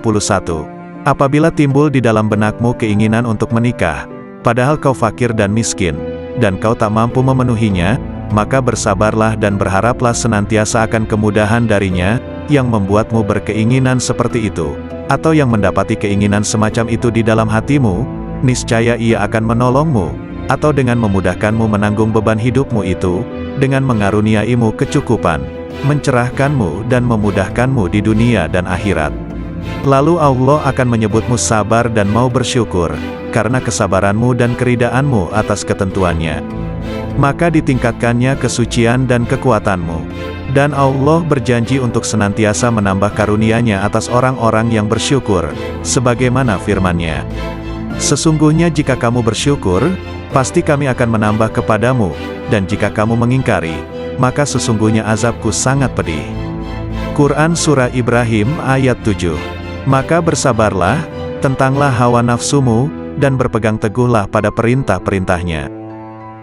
Apabila timbul di dalam benakmu keinginan untuk menikah, padahal kau fakir dan miskin, dan kau tak mampu memenuhinya, maka bersabarlah dan berharaplah senantiasa akan kemudahan darinya, yang membuatmu berkeinginan seperti itu, atau yang mendapati keinginan semacam itu di dalam hatimu, niscaya Ia akan menolongmu, atau dengan memudahkanmu menanggung beban hidupmu itu, dengan mengaruniaimu kecukupan, mencerahkanmu dan memudahkanmu di dunia dan akhirat. Lalu Allah akan menyebutmu sabar dan mau bersyukur, karena kesabaranmu dan keridaanmu atas ketentuannya. Maka ditingkatkannya kesucian dan kekuatanmu. Dan Allah berjanji untuk senantiasa menambah karunia-Nya atas orang-orang yang bersyukur, sebagaimana firman-Nya. Sesungguhnya jika kamu bersyukur, pasti kami akan menambah kepadamu, dan jika kamu mengingkari, maka sesungguhnya azabku sangat pedih. Quran Surah Ibrahim ayat 7. Maka bersabarlah, tentanglah hawa nafsumu, dan berpegang teguhlah pada perintah-perintahnya.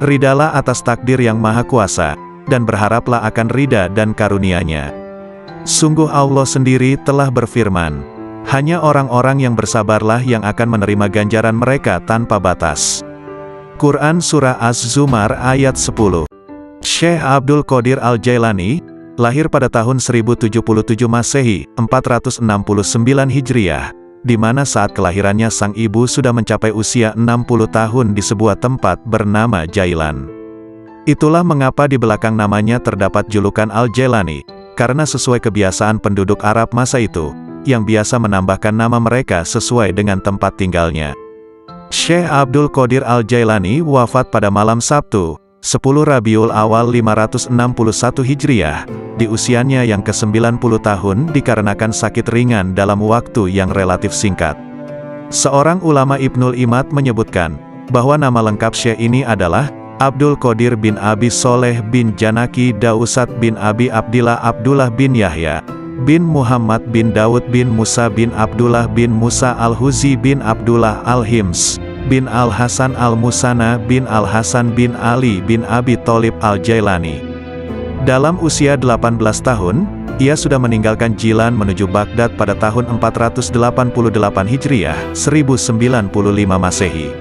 Ridalah atas takdir yang maha kuasa, dan berharaplah akan ridha dan karunia-Nya. Sungguh Allah sendiri telah berfirman, hanya orang-orang yang bersabarlah yang akan menerima ganjaran mereka tanpa batas. Quran Surah Az-Zumar ayat 10. Syekh Abdul Qadir Al-Jailani, lahir pada tahun 1077 Masehi, 469 Hijriah, di mana saat kelahirannya sang ibu sudah mencapai usia 60 tahun di sebuah tempat bernama Jailan. Itulah mengapa di belakang namanya terdapat julukan Al-Jailani, karena sesuai kebiasaan penduduk Arab masa itu, yang biasa menambahkan nama mereka sesuai dengan tempat tinggalnya. Syekh Abdul Qadir Al-Jailani wafat pada malam Sabtu, 10 Rabiul Awal 561 Hijriah, di usianya yang ke-90 tahun dikarenakan sakit ringan dalam waktu yang relatif singkat. Seorang ulama Ibnul Imad menyebutkan, bahwa nama lengkap Syekh ini adalah Abdul Qadir bin Abi Soleh bin Janaki Dausat bin Abi Abdillah Abdullah bin Yahya, bin Muhammad bin Daud bin Musa bin Abdullah bin Musa Al-Huzi bin Abdullah Al-Hims, bin Al-Hasan Al-Musana bin Al-Hasan bin Ali bin Abi Tholib Al-Jailani. Dalam usia 18 tahun, ia sudah meninggalkan Jilan menuju Baghdad pada tahun 488 Hijriah, 1095 Masehi.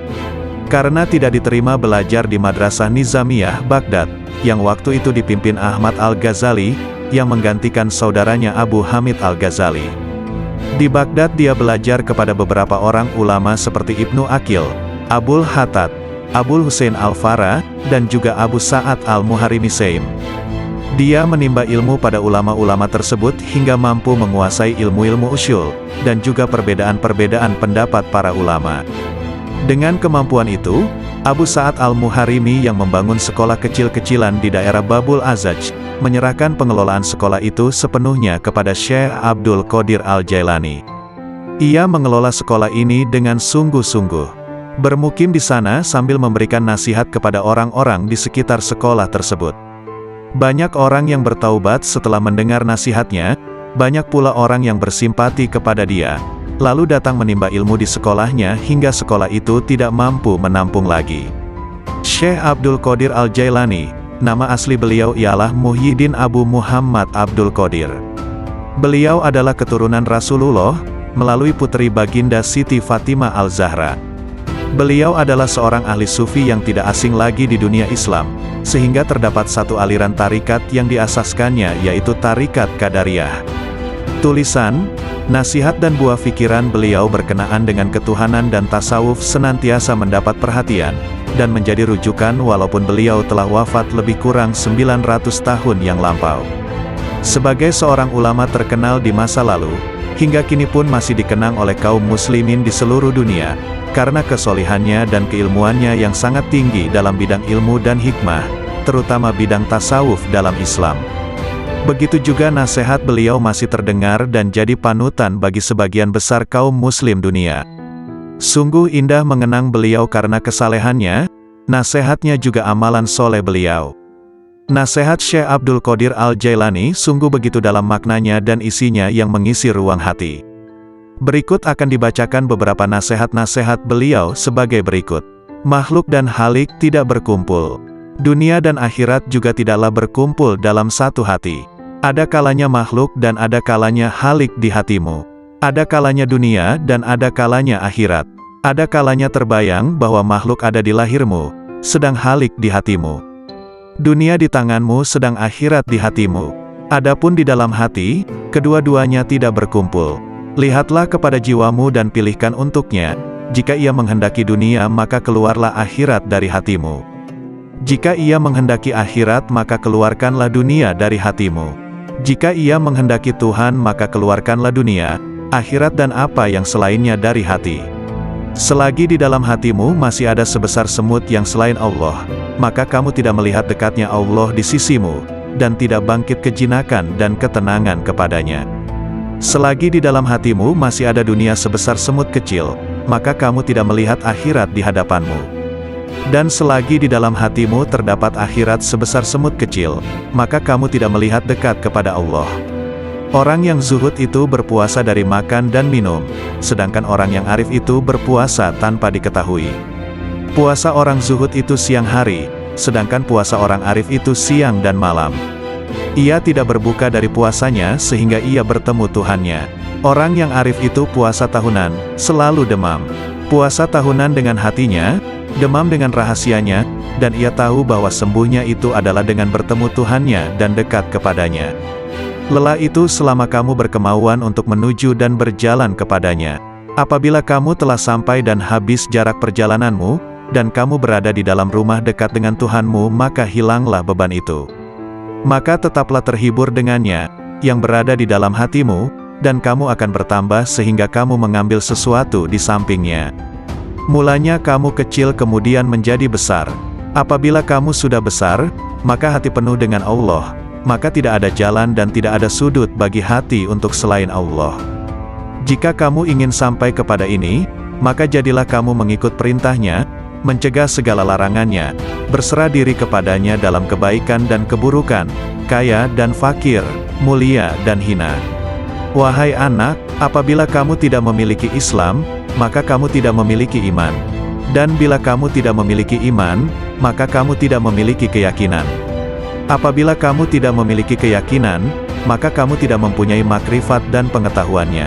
Karena tidak diterima belajar di Madrasah Nizamiyah Baghdad, yang waktu itu dipimpin Ahmad Al-Ghazali, yang menggantikan saudaranya Abu Hamid Al-Ghazali. Di Baghdad dia belajar kepada beberapa orang ulama seperti Ibnu Aqil, Abul Hattad, Abul Husain Al-Farah, dan juga Abu Sa'ad Al-Muharimi Saim. Dia menimba ilmu pada ulama-ulama tersebut hingga mampu menguasai ilmu-ilmu usyul, dan juga perbedaan-perbedaan pendapat para ulama. Dengan kemampuan itu, Abu Sa'ad Al-Muharimi yang membangun sekolah kecil-kecilan di daerah Babul Azaj, menyerahkan pengelolaan sekolah itu sepenuhnya kepada Syekh Abdul Qadir Al-Jailani. Ia mengelola sekolah ini dengan sungguh-sungguh, bermukim di sana sambil memberikan nasihat kepada orang-orang di sekitar sekolah tersebut. Banyak orang yang bertaubat setelah mendengar nasihatnya, banyak pula orang yang bersimpati kepada dia, lalu datang menimba ilmu di sekolahnya hingga sekolah itu tidak mampu menampung lagi. Syekh Abdul Qadir Al-Jailani, nama asli beliau ialah Muhyiddin Abu Muhammad Abdul Qadir. Beliau adalah keturunan Rasulullah, melalui putri baginda Siti Fatimah Al-Zahra. Beliau adalah seorang ahli sufi yang tidak asing lagi di dunia Islam, sehingga terdapat satu aliran tarikat yang diasaskannya yaitu Tarikat Qadariyah. Tulisan, nasihat dan buah pikiran beliau berkenaan dengan ketuhanan dan tasawuf senantiasa mendapat perhatian, dan menjadi rujukan walaupun beliau telah wafat lebih kurang 900 tahun yang lampau. Sebagai seorang ulama terkenal di masa lalu, hingga kini pun masih dikenang oleh kaum muslimin di seluruh dunia, karena kesolihannya dan keilmuannya yang sangat tinggi dalam bidang ilmu dan hikmah, terutama bidang tasawuf dalam Islam. Begitu juga nasihat beliau masih terdengar dan jadi panutan bagi sebagian besar kaum muslim dunia. Sungguh indah mengenang beliau karena kesalehannya, nasihatnya juga amalan soleh beliau. Nasihat Syekh Abdul Qadir Al-Jailani sungguh begitu dalam maknanya dan isinya yang mengisi ruang hati. Berikut akan dibacakan beberapa nasihat-nasihat beliau sebagai berikut. Makhluk dan halik tidak berkumpul. Dunia dan akhirat juga tidaklah berkumpul dalam satu hati. Ada kalanya makhluk dan ada kalanya halik di hatimu. Ada kalanya dunia dan ada kalanya akhirat. Ada kalanya terbayang bahwa makhluk ada di lahirmu, sedang halik di hatimu. Dunia di tanganmu sedang akhirat di hatimu. Adapun di dalam hati, kedua-duanya tidak berkumpul. Lihatlah kepada jiwamu dan pilihkan untuknya. Jika ia menghendaki dunia, maka keluarlah akhirat dari hatimu. Jika ia menghendaki akhirat, maka keluarkanlah dunia dari hatimu. Jika ia menghendaki Tuhan, maka keluarkanlah dunia, akhirat dan apa yang selainnya dari hati. Selagi di dalam hatimu masih ada sebesar semut yang selain Allah, maka kamu tidak melihat dekatnya Allah di sisimu, dan tidak bangkit kejinakan dan ketenangan kepadanya. Selagi di dalam hatimu masih ada dunia sebesar semut kecil, maka kamu tidak melihat akhirat di hadapanmu. Dan selagi di dalam hatimu terdapat akhirat sebesar semut kecil, maka kamu tidak melihat dekat kepada Allah. Orang yang zuhud itu berpuasa dari makan dan minum, sedangkan orang yang arif itu berpuasa tanpa diketahui. Puasa orang zuhud itu siang hari, sedangkan puasa orang arif itu siang dan malam. Ia tidak berbuka dari puasanya sehingga ia bertemu Tuhannya. Orang yang arif itu puasa tahunan, selalu demam. Puasa tahunan dengan hatinya, demam dengan rahasianya, dan ia tahu bahwa sembuhnya itu adalah dengan bertemu Tuhannya dan dekat kepadanya. Lelah itu selama kamu berkemauan untuk menuju dan berjalan kepadanya. Apabila kamu telah sampai dan habis jarak perjalananmu, dan kamu berada di dalam rumah dekat dengan Tuhanmu, maka hilanglah beban itu. Maka tetaplah terhibur dengannya, yang berada di dalam hatimu, dan kamu akan bertambah sehingga kamu mengambil sesuatu di sampingnya. Mulanya kamu kecil kemudian menjadi besar. Apabila kamu sudah besar, maka hati penuh dengan Allah, maka tidak ada jalan dan tidak ada sudut bagi hati untuk selain Allah. Jika kamu ingin sampai kepada ini, maka jadilah kamu mengikut perintahnya, mencegah segala larangannya, berserah diri kepadanya dalam kebaikan dan keburukan, kaya dan fakir, mulia dan hina. Wahai anak, apabila kamu tidak memiliki Islam, maka kamu tidak memiliki iman. Dan bila kamu tidak memiliki iman, maka kamu tidak memiliki keyakinan. Apabila kamu tidak memiliki keyakinan, maka kamu tidak mempunyai makrifat dan pengetahuannya.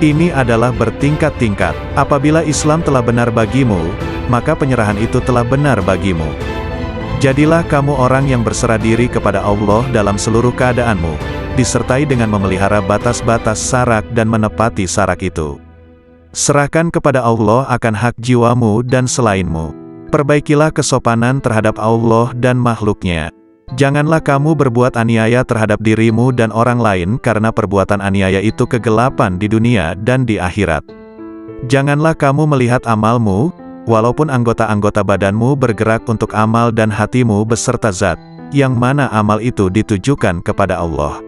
Ini adalah bertingkat-tingkat. Apabila Islam telah benar bagimu, maka penyerahan itu telah benar bagimu. Jadilah kamu orang yang berserah diri kepada Allah dalam seluruh keadaanmu, disertai dengan memelihara batas-batas sarak dan menepati sarak itu. Serahkan kepada Allah akan hak jiwamu dan selainmu. Perbaikilah kesopanan terhadap Allah dan makhluknya. Janganlah kamu berbuat aniaya terhadap dirimu dan orang lain karena perbuatan aniaya itu kegelapan di dunia dan di akhirat. Janganlah kamu melihat amalmu, walaupun anggota-anggota badanmu bergerak untuk amal dan hatimu beserta zat, yang mana amal itu ditujukan kepada Allah.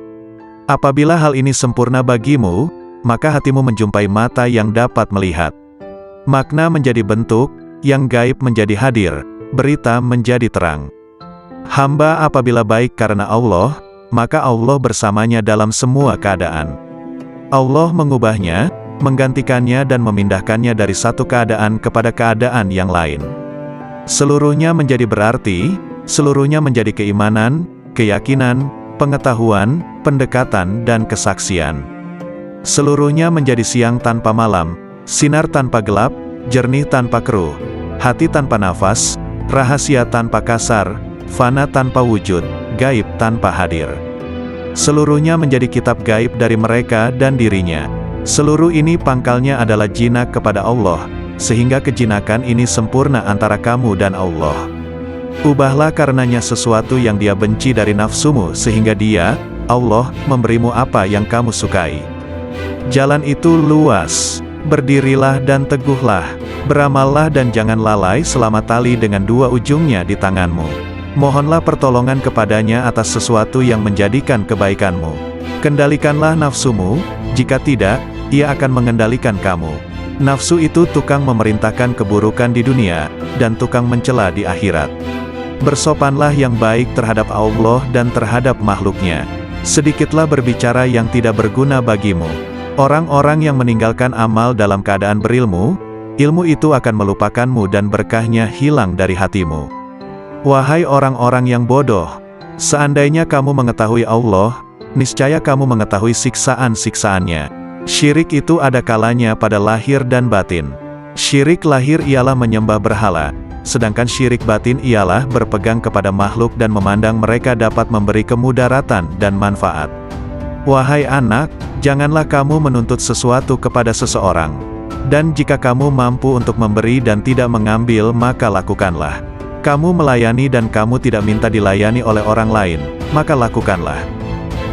Apabila hal ini sempurna bagimu, maka hatimu menjumpai mata yang dapat melihat. Makna menjadi bentuk, yang gaib menjadi hadir, berita menjadi terang. Hamba apabila baik karena Allah, maka Allah bersamanya dalam semua keadaan. Allah mengubahnya, menggantikannya dan memindahkannya dari satu keadaan kepada keadaan yang lain. Seluruhnya menjadi berarti, seluruhnya menjadi keimanan, keyakinan, pengetahuan, pendekatan dan kesaksian. Seluruhnya menjadi siang tanpa malam, sinar tanpa gelap, jernih tanpa keruh, hati tanpa nafas, rahasia tanpa kasar, fana tanpa wujud, gaib tanpa hadir. Seluruhnya menjadi kitab gaib dari mereka dan dirinya. Seluruh ini pangkalnya adalah jinak kepada Allah, sehingga kejinakan ini sempurna antara kamu dan Allah. Ubahlah karenanya sesuatu yang dia benci dari nafsumu sehingga dia, Allah, memberimu apa yang kamu sukai. Jalan itu luas, berdirilah dan teguhlah, beramallah dan jangan lalai selama tali dengan dua ujungnya di tanganmu. Mohonlah pertolongan kepadanya atas sesuatu yang menjadikan kebaikanmu. Kendalikanlah nafsumu, jika tidak, ia akan mengendalikan kamu. Nafsu itu tukang memerintahkan keburukan di dunia, dan tukang mencela di akhirat. Bersopanlah yang baik terhadap Allah dan terhadap makhluknya. Sedikitlah berbicara yang tidak berguna bagimu. Orang-orang yang meninggalkan amal dalam keadaan berilmu, ilmu itu akan melupakanmu dan berkahnya hilang dari hatimu. Wahai orang-orang yang bodoh, seandainya kamu mengetahui Allah, niscaya kamu mengetahui siksaan-siksaannya. Syirik itu ada kalanya pada lahir dan batin. Syirik lahir ialah menyembah berhala, sedangkan syirik batin ialah berpegang kepada makhluk dan memandang mereka dapat memberi kemudaratan dan manfaat. Wahai anak, janganlah kamu menuntut sesuatu kepada seseorang. Dan jika kamu mampu untuk memberi dan tidak mengambil, maka lakukanlah. Kamu melayani dan kamu tidak minta dilayani oleh orang lain, maka lakukanlah.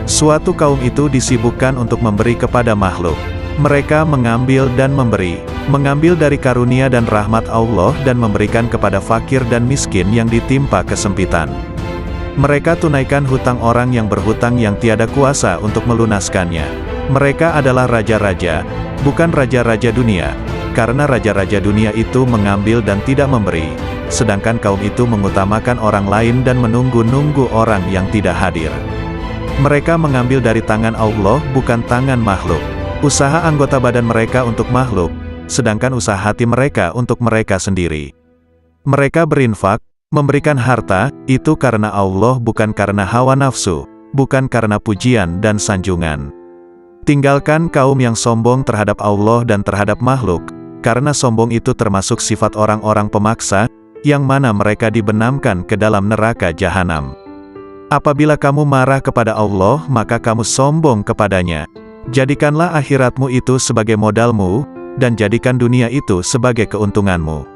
Suatu kaum itu disibukkan untuk memberi kepada makhluk. Mereka mengambil dan memberi, mengambil dari karunia dan rahmat Allah dan memberikan kepada fakir dan miskin yang ditimpa kesempitan. Mereka tunaikan hutang orang yang berhutang yang tiada kuasa untuk melunaskannya. Mereka adalah raja-raja, bukan raja-raja dunia, karena raja-raja dunia itu mengambil dan tidak memberi, sedangkan kaum itu mengutamakan orang lain dan menunggu-nunggu orang yang tidak hadir. Mereka mengambil dari tangan Allah bukan tangan makhluk. Usaha anggota badan mereka untuk makhluk, sedangkan usaha hati mereka untuk mereka sendiri. Mereka berinfak, memberikan harta, itu karena Allah bukan karena hawa nafsu, bukan karena pujian dan sanjungan. Tinggalkan kaum yang sombong terhadap Allah dan terhadap makhluk, karena sombong itu termasuk sifat orang-orang pemaksa, yang mana mereka dibenamkan ke dalam neraka jahanam. Apabila kamu marah kepada Allah, maka kamu sombong kepadanya. Jadikanlah akhiratmu itu sebagai modalmu, dan jadikan dunia itu sebagai keuntunganmu.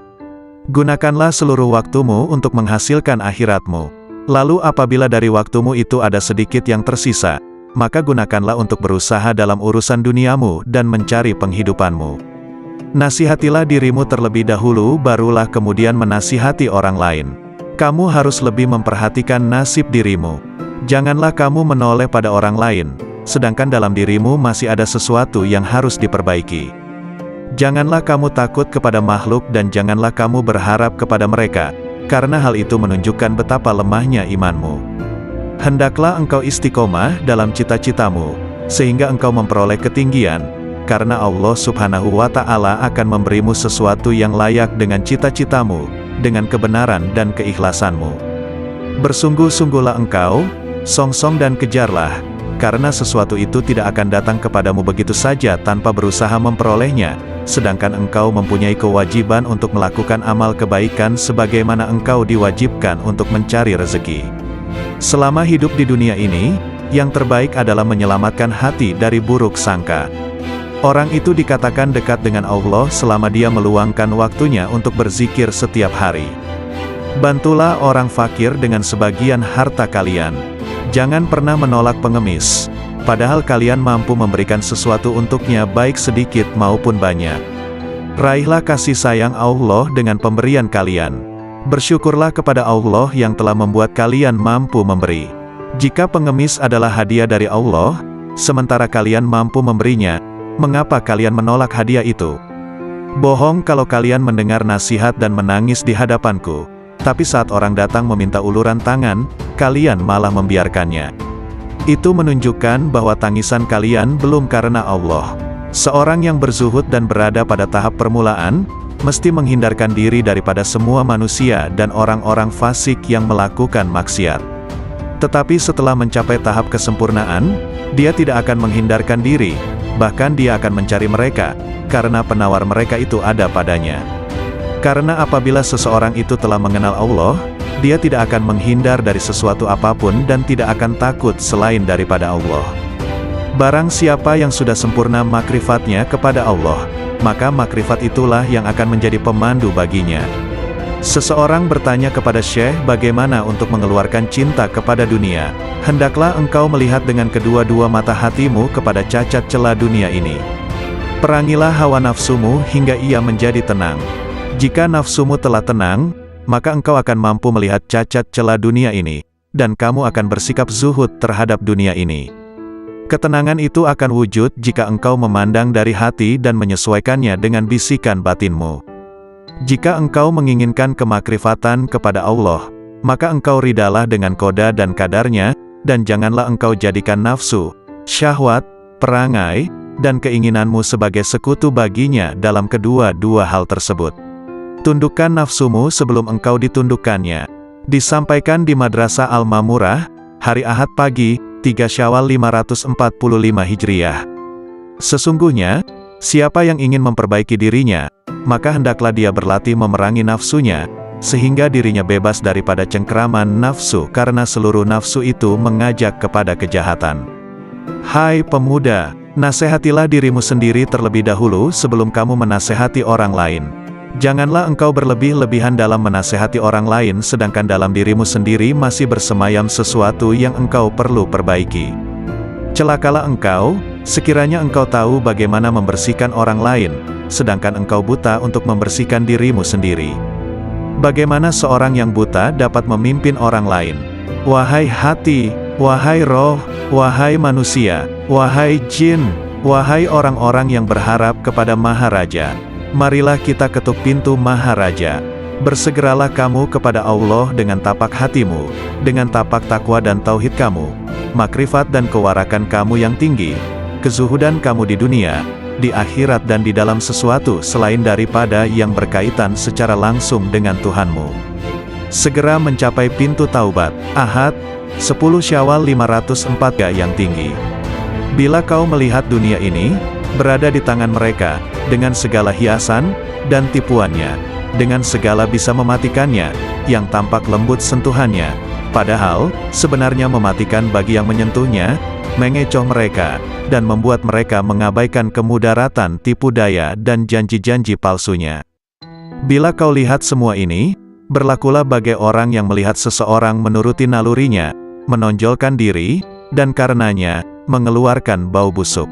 Gunakanlah seluruh waktumu untuk menghasilkan akhiratmu. Lalu apabila dari waktumu itu ada sedikit yang tersisa, maka gunakanlah untuk berusaha dalam urusan duniamu dan mencari penghidupanmu. Nasihatilah dirimu terlebih dahulu, barulah kemudian menasihati orang lain. Kamu harus lebih memperhatikan nasib dirimu. Janganlah kamu menoleh pada orang lain, sedangkan dalam dirimu masih ada sesuatu yang harus diperbaiki. Janganlah kamu takut kepada makhluk dan janganlah kamu berharap kepada mereka, karena hal itu menunjukkan betapa lemahnya imanmu. Hendaklah engkau istiqomah dalam cita-citamu, sehingga engkau memperoleh ketinggian, karena Allah Subhanahu wa Ta'ala akan memberimu sesuatu yang layak dengan cita-citamu, dengan kebenaran dan keikhlasanmu. Bersungguh-sungguhlah engkau, songsong dan kejarlah, karena sesuatu itu tidak akan datang kepadamu begitu saja tanpa berusaha memperolehnya, sedangkan engkau mempunyai kewajiban untuk melakukan amal kebaikan sebagaimana engkau diwajibkan untuk mencari rezeki. Selama hidup di dunia ini, yang terbaik adalah menyelamatkan hati dari buruk sangka. Orang itu dikatakan dekat dengan Allah selama dia meluangkan waktunya untuk berzikir setiap hari. Bantulah orang fakir dengan sebagian harta kalian. Jangan pernah menolak pengemis, padahal kalian mampu memberikan sesuatu untuknya baik sedikit maupun banyak. Raihlah kasih sayang Allah dengan pemberian kalian. Bersyukurlah kepada Allah yang telah membuat kalian mampu memberi. Jika pengemis adalah hadiah dari Allah, sementara kalian mampu memberinya, mengapa kalian menolak hadiah itu? Bohong kalau kalian mendengar nasihat dan menangis di hadapanku, tapi saat orang datang meminta uluran tangan, kalian malah membiarkannya. Itu menunjukkan bahwa tangisan kalian belum karena Allah. Seorang yang berzuhud dan berada pada tahap permulaan, mesti menghindarkan diri daripada semua manusia dan orang-orang fasik yang melakukan maksiat. Tetapi setelah mencapai tahap kesempurnaan, dia tidak akan menghindarkan diri, bahkan dia akan mencari mereka, karena penawar mereka itu ada padanya. Karena apabila seseorang itu telah mengenal Allah, dia tidak akan menghindar dari sesuatu apapun dan tidak akan takut selain daripada Allah. Barang siapa yang sudah sempurna makrifatnya kepada Allah, maka makrifat itulah yang akan menjadi pemandu baginya. Seseorang bertanya kepada Syekh bagaimana untuk mengeluarkan cinta kepada dunia. Hendaklah engkau melihat dengan kedua-dua mata hatimu kepada cacat celah dunia ini. Perangilah hawa nafsumu hingga ia menjadi tenang. Jika nafsumu telah tenang, maka engkau akan mampu melihat cacat celah dunia ini, dan kamu akan bersikap zuhud terhadap dunia ini. Ketenangan itu akan wujud jika engkau memandang dari hati dan menyesuaikannya dengan bisikan batinmu. Jika engkau menginginkan kemakrifatan kepada Allah, maka engkau ridalah dengan qada dan kadarnya, dan janganlah engkau jadikan nafsu, syahwat, perangai, dan keinginanmu sebagai sekutu baginya dalam kedua-dua hal tersebut. Tundukkan nafsumu sebelum engkau ditundukkannya. Disampaikan di Madrasah Al-Mamurah, hari Ahad pagi, 3 Syawal 545 Hijriah. Sesungguhnya, siapa yang ingin memperbaiki dirinya, maka hendaklah dia berlatih memerangi nafsunya, sehingga dirinya bebas daripada cengkeraman nafsu karena seluruh nafsu itu mengajak kepada kejahatan. Hai pemuda, nasihatilah dirimu sendiri terlebih dahulu sebelum kamu menasihati orang lain. Janganlah engkau berlebih-lebihan dalam menasihati orang lain sedangkan dalam dirimu sendiri masih bersemayam sesuatu yang engkau perlu perbaiki. Celakalah engkau, sekiranya engkau tahu bagaimana membersihkan orang lain, sedangkan engkau buta untuk membersihkan dirimu sendiri. Bagaimana seorang yang buta dapat memimpin orang lain? Wahai hati, wahai roh, wahai manusia, wahai jin, wahai orang-orang yang berharap kepada Maharaja, marilah kita ketuk pintu Maharaja. Bersegeralah kamu kepada Allah dengan tapak hatimu, dengan tapak takwa dan tauhid kamu, makrifat dan kewarakan kamu yang tinggi, kezuhudan kamu di dunia, di akhirat dan di dalam sesuatu selain daripada yang berkaitan secara langsung dengan Tuhanmu. Segera mencapai pintu taubat. Ahad, 10 Syawal 504 yang tinggi. Bila kau melihat dunia ini, berada di tangan mereka, dengan segala hiasan, dan tipuannya, dengan segala bisa mematikannya, yang tampak lembut sentuhannya, padahal, sebenarnya mematikan bagi yang menyentuhnya, mengecoh mereka, dan membuat mereka mengabaikan kemudaratan tipu daya dan janji-janji palsunya. Bila kau lihat semua ini, berlakulah bagai orang yang melihat seseorang menuruti nalurinya, menonjolkan diri, dan karenanya, mengeluarkan bau busuk.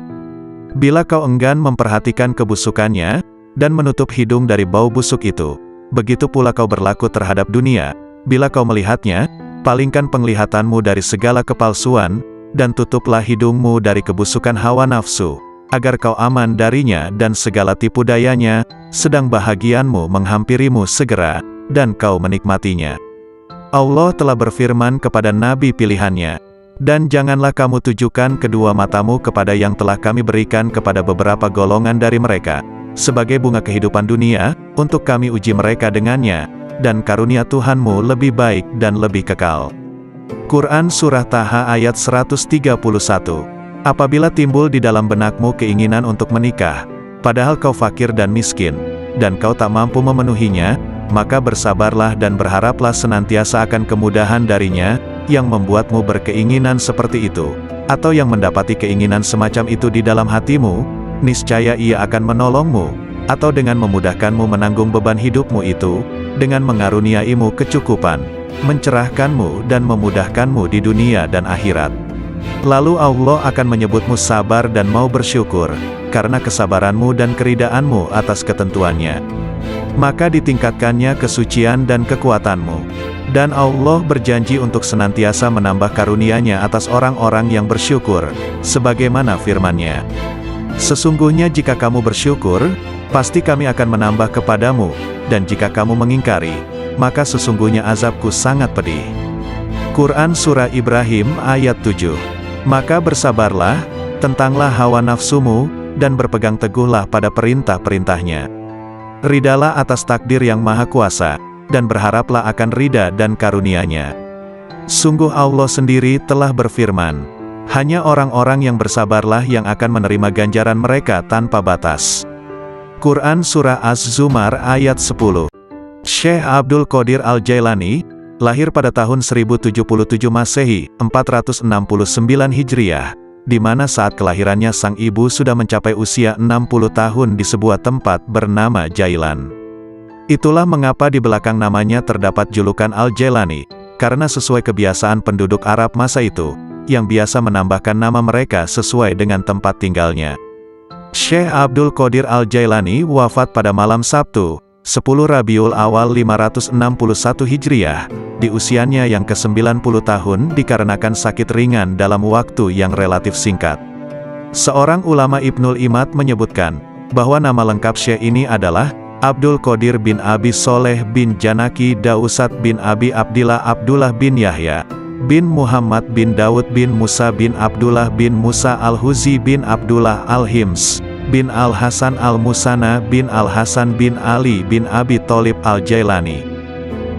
Bila kau enggan memperhatikan kebusukannya, dan menutup hidung dari bau busuk itu, begitu pula kau berlaku terhadap dunia. Bila kau melihatnya, palingkan penglihatanmu dari segala kepalsuan, dan tutuplah hidungmu dari kebusukan hawa nafsu, agar kau aman darinya dan segala tipu dayanya, sedang bahagianmu menghampirimu segera, dan kau menikmatinya. Allah telah berfirman kepada nabi pilihannya, dan janganlah kamu tujukan kedua matamu kepada yang telah kami berikan kepada beberapa golongan dari mereka, sebagai bunga kehidupan dunia, untuk kami uji mereka dengannya, dan karunia Tuhanmu lebih baik dan lebih kekal. Quran Surah Taha ayat 131. Apabila timbul di dalam benakmu keinginan untuk menikah, padahal kau fakir dan miskin, dan kau tak mampu memenuhinya, maka bersabarlah dan berharaplah senantiasa akan kemudahan darinya, yang membuatmu berkeinginan seperti itu, atau yang mendapati keinginan semacam itu di dalam hatimu, niscaya ia akan menolongmu, atau dengan memudahkanmu menanggung beban hidupmu itu, dengan mengaruniaimu kecukupan, mencerahkanmu dan memudahkanmu di dunia dan akhirat. Lalu Allah akan menyebutmu sabar dan mau bersyukur, karena kesabaranmu dan keridaanmu atas ketentuannya. Maka ditingkatkannya kesucian dan kekuatanmu. Dan Allah berjanji untuk senantiasa menambah karunia-Nya atas orang-orang yang bersyukur, sebagaimana firman-Nya. Sesungguhnya jika kamu bersyukur, pasti kami akan menambah kepadamu, dan jika kamu mengingkari, maka sesungguhnya azabku sangat pedih. Quran Surah Ibrahim ayat 7. Maka bersabarlah, tentanglah hawa nafsumu, dan berpegang teguhlah pada perintah-perintahnya. Ridalah atas takdir yang maha kuasa, dan berharaplah akan ridha dan karunia-Nya. Sungguh Allah sendiri telah berfirman, hanya orang-orang yang bersabarlah yang akan menerima ganjaran mereka tanpa batas. Quran Surah Az-Zumar ayat 10. Syekh Abdul Qadir Al-Jailani, lahir pada tahun 1077 Masehi, 469 Hijriah, di mana saat kelahirannya sang ibu sudah mencapai usia 60 tahun di sebuah tempat bernama Jailan. Itulah mengapa di belakang namanya terdapat julukan Al-Jailani, karena sesuai kebiasaan penduduk Arab masa itu, yang biasa menambahkan nama mereka sesuai dengan tempat tinggalnya. Syekh Abdul Qadir Al-Jailani wafat pada malam Sabtu, 10 Rabiul Awal 561 Hijriah, di usianya yang ke-90 tahun dikarenakan sakit ringan dalam waktu yang relatif singkat. Seorang ulama Ibnul Imad menyebutkan, bahwa nama lengkap Syekh ini adalah Abdul Qadir bin Abi Soleh bin Janaki Dausat bin Abi Abdillah Abdullah bin Yahya, bin Muhammad bin Daud bin Musa bin Abdullah bin Musa Al-Huzi bin Abdullah Al-Hims, bin Al-Hasan Al-Musana bin Al-Hasan bin Ali bin Abi Tholib Al-Jailani.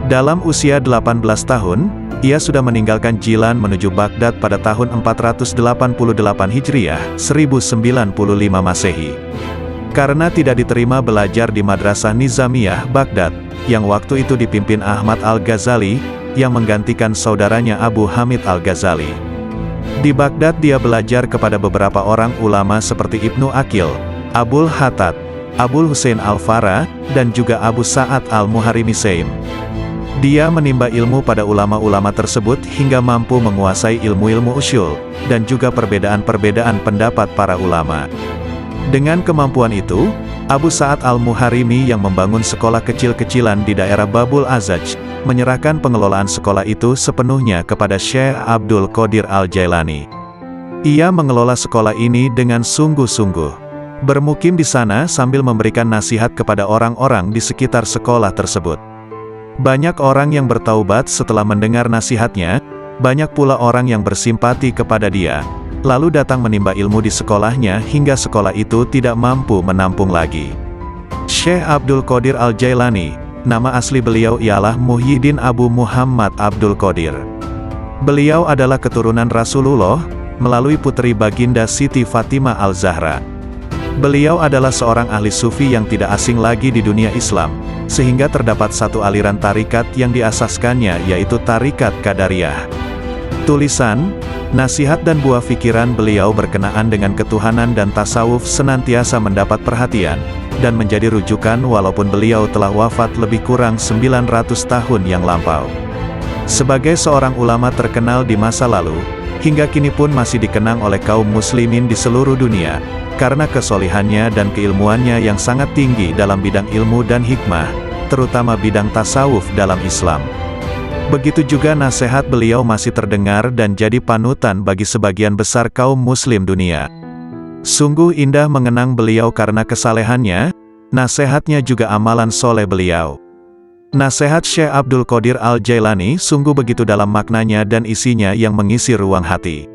Dalam usia 18 tahun, ia sudah meninggalkan Jilan menuju Baghdad pada tahun 488 Hijriah, 1095 Masehi. Karena tidak diterima belajar di Madrasah Nizamiyah Baghdad, yang waktu itu dipimpin Ahmad Al-Ghazali, yang menggantikan saudaranya Abu Hamid Al-Ghazali. Di Baghdad dia belajar kepada beberapa orang ulama seperti Ibnu Aqil, Abul Khattab, Abul Husain Al-Farra, dan juga Abu Sa'ad Al-Muharrimisaim. Dia menimba ilmu pada ulama-ulama tersebut hingga mampu menguasai ilmu-ilmu usyul, dan juga perbedaan-perbedaan pendapat para ulama. Dengan kemampuan itu, Abu Sa'ad Al-Muharrimi yang membangun sekolah kecil-kecilan di daerah Babul Azaj, menyerahkan pengelolaan sekolah itu sepenuhnya kepada Syekh Abdul Qadir Al-Jailani. Ia mengelola sekolah ini dengan sungguh-sungguh. Bermukim di sana sambil memberikan nasihat kepada orang-orang di sekitar sekolah tersebut. Banyak orang yang bertaubat setelah mendengar nasihatnya, banyak pula orang yang bersimpati kepada dia, lalu datang menimba ilmu di sekolahnya hingga sekolah itu tidak mampu menampung lagi. Syekh Abdul Qadir Al-Jailani, nama asli beliau ialah Muhyiddin Abu Muhammad Abdul Qadir. Beliau adalah keturunan Rasulullah, melalui putri baginda Siti Fatimah Al-Zahra. Beliau adalah seorang ahli sufi yang tidak asing lagi di dunia Islam, sehingga terdapat satu aliran tarikat yang diasaskannya yaitu Tarikat Qadariyah. Tulisan, nasihat dan buah pikiran beliau berkenaan dengan ketuhanan dan tasawuf senantiasa mendapat perhatian, dan menjadi rujukan walaupun beliau telah wafat lebih kurang 900 tahun yang lampau. Sebagai seorang ulama terkenal di masa lalu, hingga kini pun masih dikenang oleh kaum muslimin di seluruh dunia, karena kesolihannya dan keilmuannya yang sangat tinggi dalam bidang ilmu dan hikmah, terutama bidang tasawuf dalam Islam. Begitu juga nasihat beliau masih terdengar dan jadi panutan bagi sebagian besar kaum muslim dunia. Sungguh indah mengenang beliau karena kesalehannya, nasihatnya juga amalan soleh beliau. Nasihat Syekh Abdul Qadir Al-Jailani sungguh begitu dalam maknanya dan isinya yang mengisi ruang hati.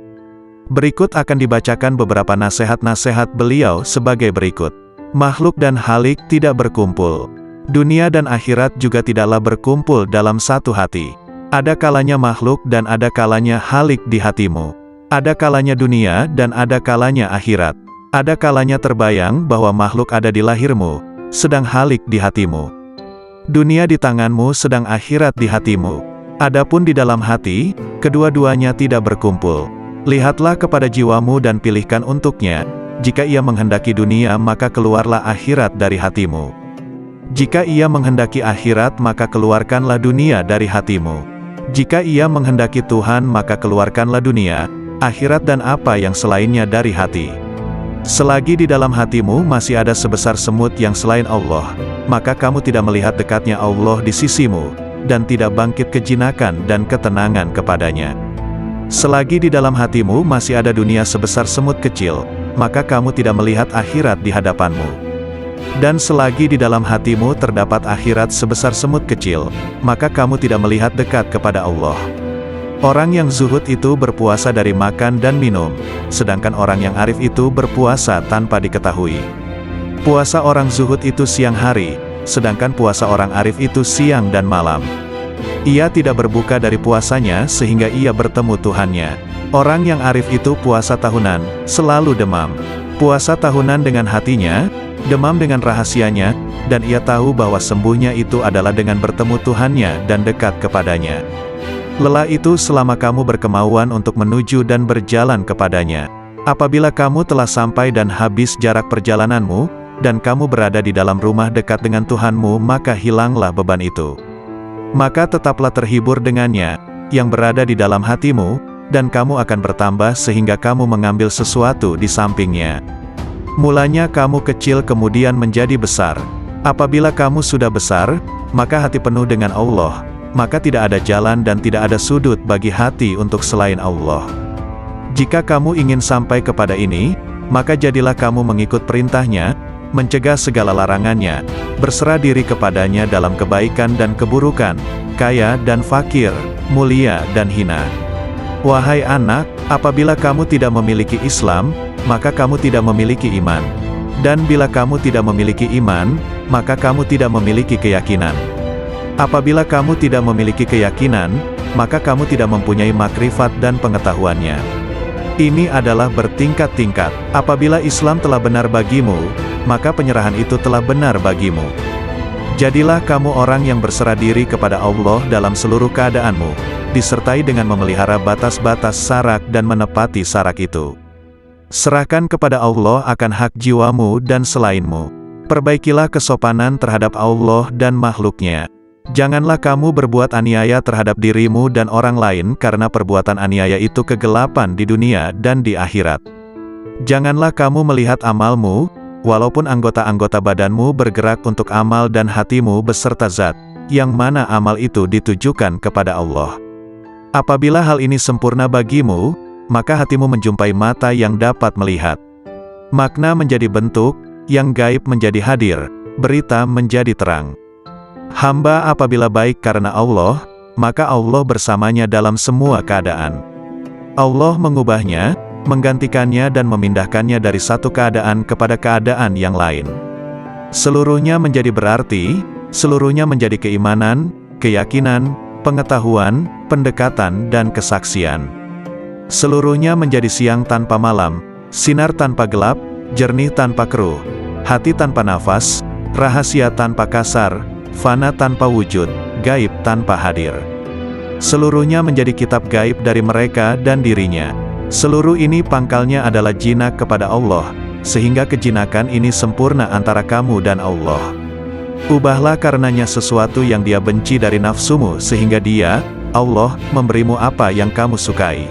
Berikut akan dibacakan beberapa nasihat-nasihat beliau sebagai berikut. Makhluk dan halik tidak berkumpul. Dunia dan akhirat juga tidaklah berkumpul dalam satu hati. Ada kalanya makhluk dan ada kalanya halik di hatimu. Ada kalanya dunia dan ada kalanya akhirat. Ada kalanya terbayang bahwa makhluk ada di lahirmu, sedang halik di hatimu. Dunia di tanganmu sedang akhirat di hatimu. Adapun di dalam hati, kedua-duanya tidak berkumpul. Lihatlah kepada jiwamu dan pilihkan untuknya. Jika ia menghendaki dunia maka keluarlah akhirat dari hatimu. Jika ia menghendaki akhirat maka keluarkanlah dunia dari hatimu. Jika ia menghendaki Tuhan maka keluarkanlah dunia, akhirat dan apa yang selainnya dari hati. Selagi di dalam hatimu masih ada sebesar semut yang selain Allah, maka kamu tidak melihat dekatnya Allah di sisimu, dan tidak bangkit kejinakan dan ketenangan kepadanya. Selagi di dalam hatimu masih ada dunia sebesar semut kecil, maka kamu tidak melihat akhirat di hadapanmu. Dan selagi di dalam hatimu terdapat akhirat sebesar semut kecil, maka kamu tidak melihat dekat kepada Allah. Orang yang zuhud itu berpuasa dari makan dan minum, sedangkan orang yang arif itu berpuasa tanpa diketahui. Puasa orang zuhud itu siang hari, sedangkan puasa orang arif itu siang dan malam. Ia tidak berbuka dari puasanya sehingga ia bertemu Tuhannya. Orang yang arif itu puasa tahunan, selalu demam. Puasa tahunan dengan hatinya, demam dengan rahasianya, dan ia tahu bahwa sembuhnya itu adalah dengan bertemu Tuhannya dan dekat kepadanya. Lelah itu selama kamu berkemauan untuk menuju dan berjalan kepadanya. Apabila kamu telah sampai dan habis jarak perjalananmu, dan kamu berada di dalam rumah dekat dengan Tuhanmu, maka hilanglah beban itu. Maka tetaplah terhibur dengannya, yang berada di dalam hatimu, dan kamu akan bertambah sehingga kamu mengambil sesuatu di sampingnya. Mulanya kamu kecil kemudian menjadi besar. Apabila kamu sudah besar, maka hati penuh dengan Allah, maka tidak ada jalan dan tidak ada sudut bagi hati untuk selain Allah. Jika kamu ingin sampai kepada ini, maka jadilah kamu mengikut perintahnya, mencegah segala larangannya, berserah diri kepadanya dalam kebaikan dan keburukan, kaya dan fakir, mulia dan hina. Wahai anak, apabila kamu tidak memiliki Islam, maka kamu tidak memiliki iman. Dan bila kamu tidak memiliki iman, maka kamu tidak memiliki keyakinan. Apabila kamu tidak memiliki keyakinan, maka kamu tidak mempunyai makrifat dan pengetahuannya. Ini adalah bertingkat-tingkat. Apabila Islam telah benar bagimu, maka penyerahan itu telah benar bagimu. Jadilah kamu orang yang berserah diri kepada Allah dalam seluruh keadaanmu, disertai dengan memelihara batas-batas sarak dan menepati sarak itu. Serahkan kepada Allah akan hak jiwamu dan selainmu. Perbaikilah kesopanan terhadap Allah dan makhluknya. Janganlah kamu berbuat aniaya terhadap dirimu dan orang lain karena perbuatan aniaya itu kegelapan di dunia dan di akhirat. Janganlah kamu melihat amalmu, walaupun anggota-anggota badanmu bergerak untuk amal dan hatimu beserta zat, yang mana amal itu ditujukan kepada Allah. Apabila hal ini sempurna bagimu, maka hatimu menjumpai mata yang dapat melihat. Makna menjadi bentuk, yang gaib menjadi hadir, berita menjadi terang. Hamba apabila baik karena Allah, maka Allah bersamanya dalam semua keadaan. Allah mengubahnya, menggantikannya dan memindahkannya dari satu keadaan kepada keadaan yang lain. Seluruhnya menjadi berarti, seluruhnya menjadi keimanan, keyakinan, pengetahuan, pendekatan dan kesaksian. Seluruhnya menjadi siang tanpa malam, sinar tanpa gelap, jernih tanpa keruh, hati tanpa nafas, rahasia tanpa kasar, fana tanpa wujud, gaib tanpa hadir. Seluruhnya menjadi kitab gaib dari mereka dan dirinya. Seluruh ini pangkalnya adalah jinak kepada Allah, sehingga kejinakan ini sempurna antara kamu dan Allah. Ubahlah karenanya sesuatu yang Dia benci dari nafsumu sehingga Dia, Allah, memberimu apa yang kamu sukai.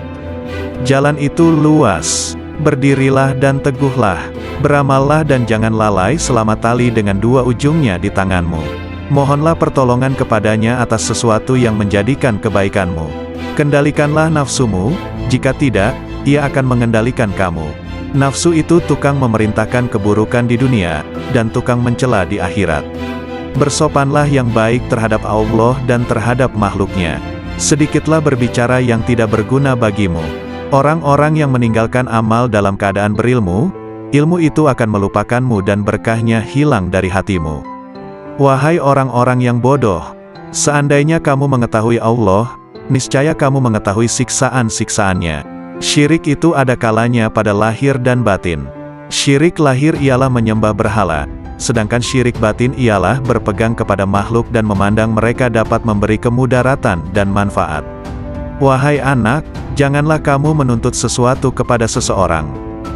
Jalan itu luas. Berdirilah dan teguhlah. Beramallah dan jangan lalai selama tali dengan dua ujungnya di tanganmu. Mohonlah pertolongan kepadanya atas sesuatu yang menjadikan kebaikanmu. Kendalikanlah nafsumu, jika tidak, ia akan mengendalikan kamu. Nafsu itu tukang memerintahkan keburukan di dunia, dan tukang mencela di akhirat. Bersopanlah yang baik terhadap Allah dan terhadap makhluknya. Sedikitlah berbicara yang tidak berguna bagimu. Orang-orang yang meninggalkan amal dalam keadaan berilmu, ilmu itu akan melupakanmu dan berkahnya hilang dari hatimu. Wahai orang-orang yang bodoh, seandainya kamu mengetahui Allah, niscaya kamu mengetahui siksaan-siksaannya. Syirik itu ada kalanya pada lahir dan batin. Syirik lahir ialah menyembah berhala, sedangkan syirik batin ialah berpegang kepada makhluk dan memandang mereka dapat memberi kemudaratan dan manfaat. Wahai anak, janganlah kamu menuntut sesuatu kepada seseorang.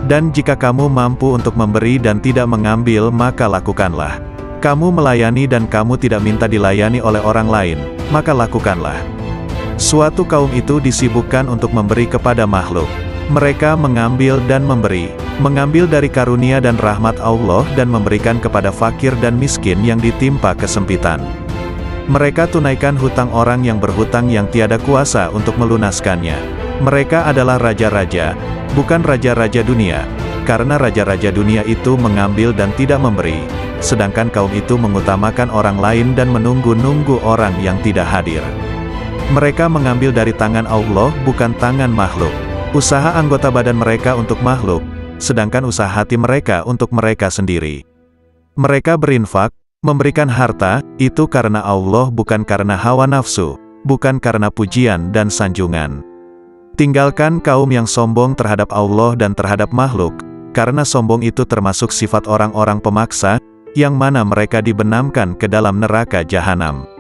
Dan jika kamu mampu untuk memberi dan tidak mengambil, maka lakukanlah. Kamu melayani dan kamu tidak minta dilayani oleh orang lain, maka lakukanlah. Suatu kaum itu disibukkan untuk memberi kepada makhluk. Mereka mengambil dan memberi, mengambil dari karunia dan rahmat Allah dan memberikan kepada fakir dan miskin yang ditimpa kesempitan. Mereka tunaikan hutang orang yang berhutang yang tiada kuasa untuk melunaskannya. Mereka adalah raja-raja, bukan raja-raja dunia, karena raja-raja dunia itu mengambil dan tidak memberi, sedangkan kaum itu mengutamakan orang lain dan menunggu-nunggu orang yang tidak hadir. Mereka mengambil dari tangan Allah bukan tangan makhluk. Usaha anggota badan mereka untuk makhluk, sedangkan usaha hati mereka untuk mereka sendiri. Mereka berinfak, memberikan harta, itu karena Allah bukan karena hawa nafsu, bukan karena pujian dan sanjungan. Tinggalkan kaum yang sombong terhadap Allah dan terhadap makhluk, karena sombong itu termasuk sifat orang-orang pemaksa, yang mana mereka dibenamkan ke dalam neraka jahanam.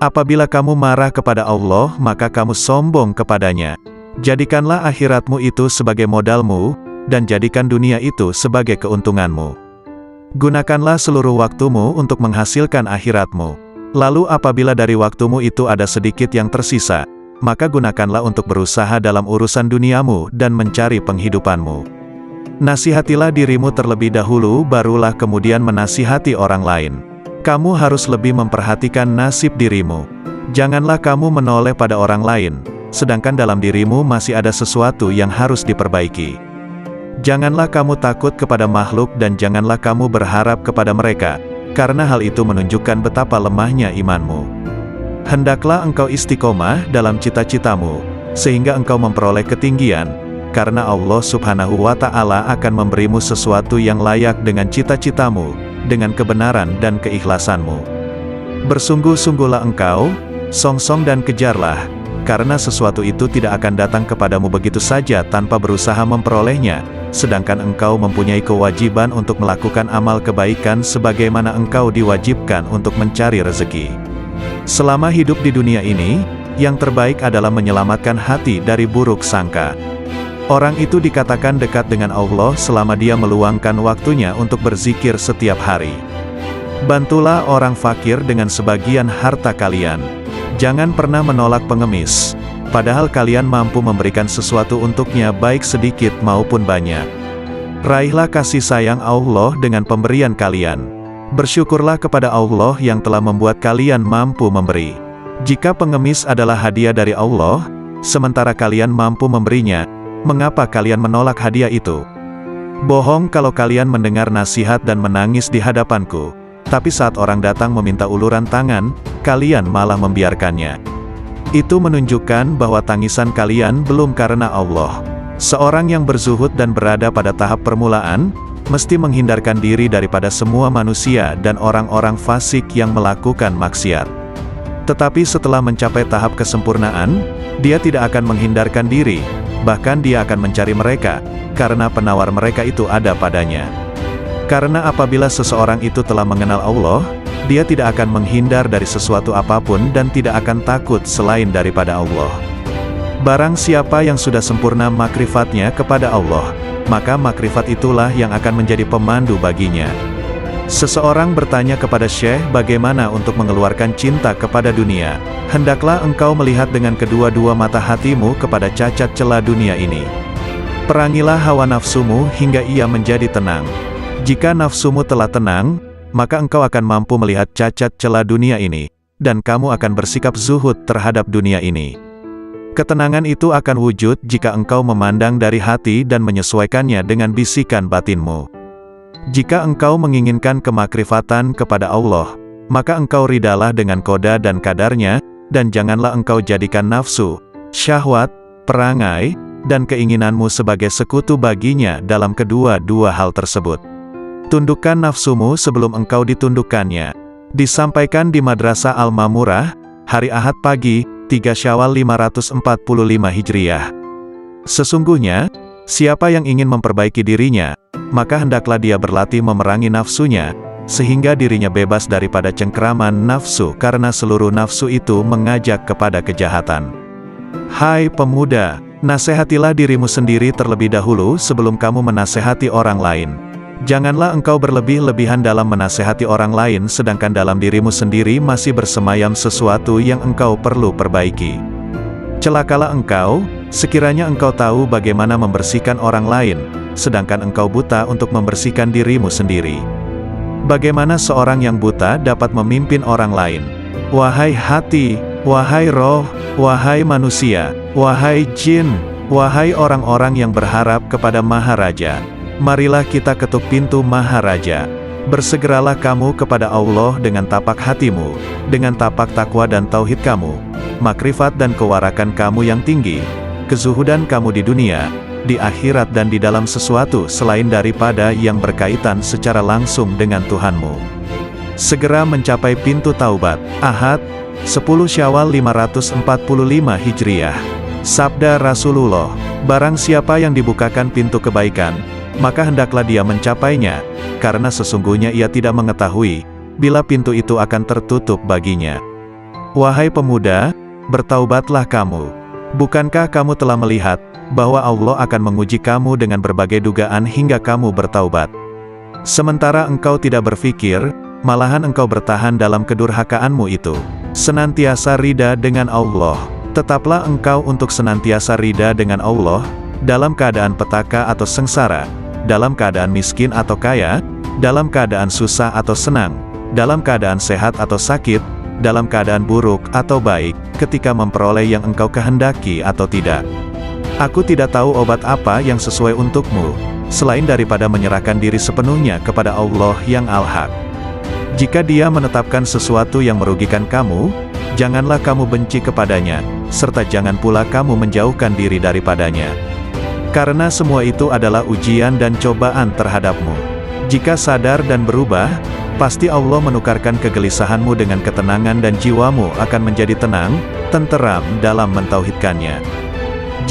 Apabila kamu marah kepada Allah, maka kamu sombong kepadanya. Jadikanlah akhiratmu itu sebagai modalmu, dan jadikan dunia itu sebagai keuntunganmu. Gunakanlah seluruh waktumu untuk menghasilkan akhiratmu. Lalu apabila dari waktumu itu ada sedikit yang tersisa, maka gunakanlah untuk berusaha dalam urusan duniamu dan mencari penghidupanmu. Nasihatilah dirimu terlebih dahulu, barulah kemudian menasihati orang lain. Kamu harus lebih memperhatikan nasib dirimu. Janganlah kamu menoleh pada orang lain, sedangkan dalam dirimu masih ada sesuatu yang harus diperbaiki. Janganlah kamu takut kepada makhluk dan janganlah kamu berharap kepada mereka, karena hal itu menunjukkan betapa lemahnya imanmu. Hendaklah engkau istiqomah dalam cita-citamu, sehingga engkau memperoleh ketinggian, karena Allah Subhanahu wa Ta'ala akan memberimu sesuatu yang layak dengan cita-citamu, dengan kebenaran dan keikhlasanmu. Bersungguh-sungguhlah engkau, songsong dan kejarlah, karena sesuatu itu tidak akan datang kepadamu begitu saja tanpa berusaha memperolehnya, sedangkan engkau mempunyai kewajiban untuk melakukan amal kebaikan sebagaimana engkau diwajibkan untuk mencari rezeki. Selama hidup di dunia ini, yang terbaik adalah menyelamatkan hati dari buruk sangka. Orang itu dikatakan dekat dengan Allah selama dia meluangkan waktunya untuk berzikir setiap hari. Bantulah orang fakir dengan sebagian harta kalian. Jangan pernah menolak pengemis, padahal kalian mampu memberikan sesuatu untuknya baik sedikit maupun banyak. Raihlah kasih sayang Allah dengan pemberian kalian. Bersyukurlah kepada Allah yang telah membuat kalian mampu memberi. Jika pengemis adalah hadiah dari Allah, sementara kalian mampu memberinya, mengapa kalian menolak hadiah itu? Bohong kalau kalian mendengar nasihat dan menangis di hadapanku, tapi saat orang datang meminta uluran tangan, kalian malah membiarkannya. Itu menunjukkan bahwa tangisan kalian belum karena Allah. Seorang yang berzuhud dan berada pada tahap permulaan, mesti menghindarkan diri daripada semua manusia dan orang-orang fasik yang melakukan maksiat. Tetapi setelah mencapai tahap kesempurnaan, dia tidak akan menghindarkan diri, bahkan dia akan mencari mereka, karena penawar mereka itu ada padanya. Karena apabila seseorang itu telah mengenal Allah, dia tidak akan menghindar dari sesuatu apapun dan tidak akan takut selain daripada Allah. Barang siapa yang sudah sempurna makrifatnya kepada Allah, maka makrifat itulah yang akan menjadi pemandu baginya. Seseorang bertanya kepada Syekh bagaimana untuk mengeluarkan cinta kepada dunia. Hendaklah engkau melihat dengan kedua-dua mata hatimu kepada cacat celah dunia ini. Perangilah hawa nafsumu hingga ia menjadi tenang. Jika nafsumu telah tenang, maka engkau akan mampu melihat cacat celah dunia ini, dan kamu akan bersikap zuhud terhadap dunia ini. Ketenangan itu akan wujud jika engkau memandang dari hati dan menyesuaikannya dengan bisikan batinmu. Jika engkau menginginkan kemakrifatan kepada Allah, maka engkau ridalah dengan qada dan kadarnya, dan janganlah engkau jadikan nafsu, syahwat, perangai, dan keinginanmu sebagai sekutu baginya dalam kedua-dua hal tersebut. Tundukkan nafsumu sebelum engkau ditundukkannya. Disampaikan di Madrasah Al-Mamurah, hari Ahad pagi, 3 Syawal 545 Hijriah. Sesungguhnya, siapa yang ingin memperbaiki dirinya, maka hendaklah dia berlatih memerangi nafsunya, sehingga dirinya bebas daripada cengkraman nafsu karena seluruh nafsu itu mengajak kepada kejahatan. Hai pemuda, nasihatilah dirimu sendiri terlebih dahulu sebelum kamu menasihati orang lain. Janganlah engkau berlebih-lebihan dalam menasehati orang lain sedangkan dalam dirimu sendiri masih bersemayam sesuatu yang engkau perlu perbaiki. Celakalah engkau, sekiranya engkau tahu bagaimana membersihkan orang lain, sedangkan engkau buta untuk membersihkan dirimu sendiri. Bagaimana seorang yang buta dapat memimpin orang lain? Wahai hati, wahai roh, wahai manusia, wahai jin, wahai orang-orang yang berharap kepada Maharaja, marilah kita ketuk pintu Maharaja. Bersegeralah kamu kepada Allah dengan tapak hatimu, dengan tapak takwa dan tauhid kamu, makrifat dan kewarakan kamu yang tinggi, kezuhudan kamu di dunia, di akhirat dan di dalam sesuatu selain daripada yang berkaitan secara langsung dengan Tuhanmu. Segera mencapai pintu taubat. Ahad, 10 Syawal 545 Hijriah. Sabda Rasulullah, barang siapa yang dibukakan pintu kebaikan, maka hendaklah dia mencapainya, karena sesungguhnya ia tidak mengetahui, bila pintu itu akan tertutup baginya. Wahai pemuda, bertaubatlah kamu. Bukankah kamu telah melihat, bahwa Allah akan menguji kamu dengan berbagai dugaan hingga kamu bertaubat? Sementara engkau tidak berpikir, malahan engkau bertahan dalam kedurhakaanmu itu. Senantiasa rida dengan Allah. Tetaplah engkau untuk senantiasa rida dengan Allah, dalam keadaan petaka atau sengsara, dalam keadaan miskin atau kaya, dalam keadaan susah atau senang, dalam keadaan sehat atau sakit, dalam keadaan buruk atau baik, ketika memperoleh yang engkau kehendaki atau tidak. Aku tidak tahu obat apa yang sesuai untukmu, selain daripada menyerahkan diri sepenuhnya kepada Allah yang Al-Haq. Jika Dia menetapkan sesuatu yang merugikan kamu, janganlah kamu benci kepadanya, serta jangan pula kamu menjauhkan diri daripadanya. Karena semua itu adalah ujian dan cobaan terhadapmu. Jika sadar dan berubah, pasti Allah menukarkan kegelisahanmu dengan ketenangan dan jiwamu akan menjadi tenang, tenteram dalam mentauhidkannya.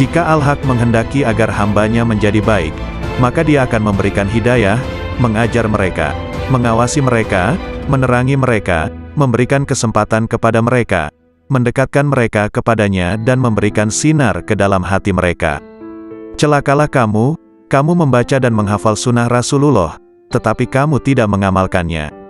Jika Al-Haq menghendaki agar hambanya menjadi baik, maka Dia akan memberikan hidayah, mengajar mereka, mengawasi mereka, menerangi mereka, memberikan kesempatan kepada mereka, mendekatkan mereka kepadanya dan memberikan sinar ke dalam hati mereka. Celakalah kamu membaca dan menghafal sunnah Rasulullah, tetapi kamu tidak mengamalkannya.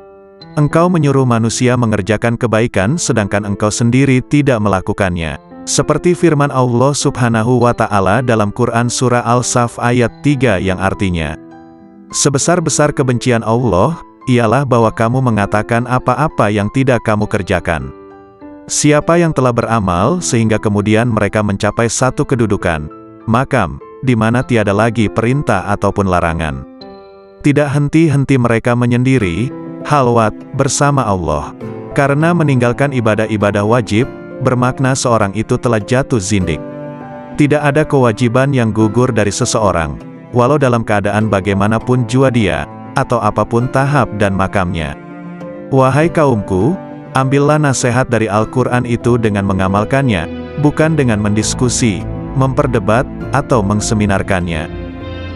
Engkau menyuruh manusia mengerjakan kebaikan sedangkan engkau sendiri tidak melakukannya. Seperti firman Allah Subhanahu wa Ta'ala dalam Quran Surah Al-Saf ayat 3 yang artinya, sebesar-besar kebencian Allah, ialah bahwa kamu mengatakan apa-apa yang tidak kamu kerjakan. Siapa yang telah beramal sehingga kemudian mereka mencapai satu kedudukan, makam, di mana tiada lagi perintah ataupun larangan. Tidak henti-henti mereka menyendiri, halwat, bersama Allah. Karena meninggalkan ibadah-ibadah wajib, bermakna seorang itu telah jatuh zindik. Tidak ada kewajiban yang gugur dari seseorang, walau dalam keadaan bagaimanapun jua dia, atau apapun tahap dan makamnya. Wahai kaumku, ambillah nasihat dari Al-Quran itu dengan mengamalkannya, bukan dengan mendiskusi, memperdebat, atau mengseminarkannya.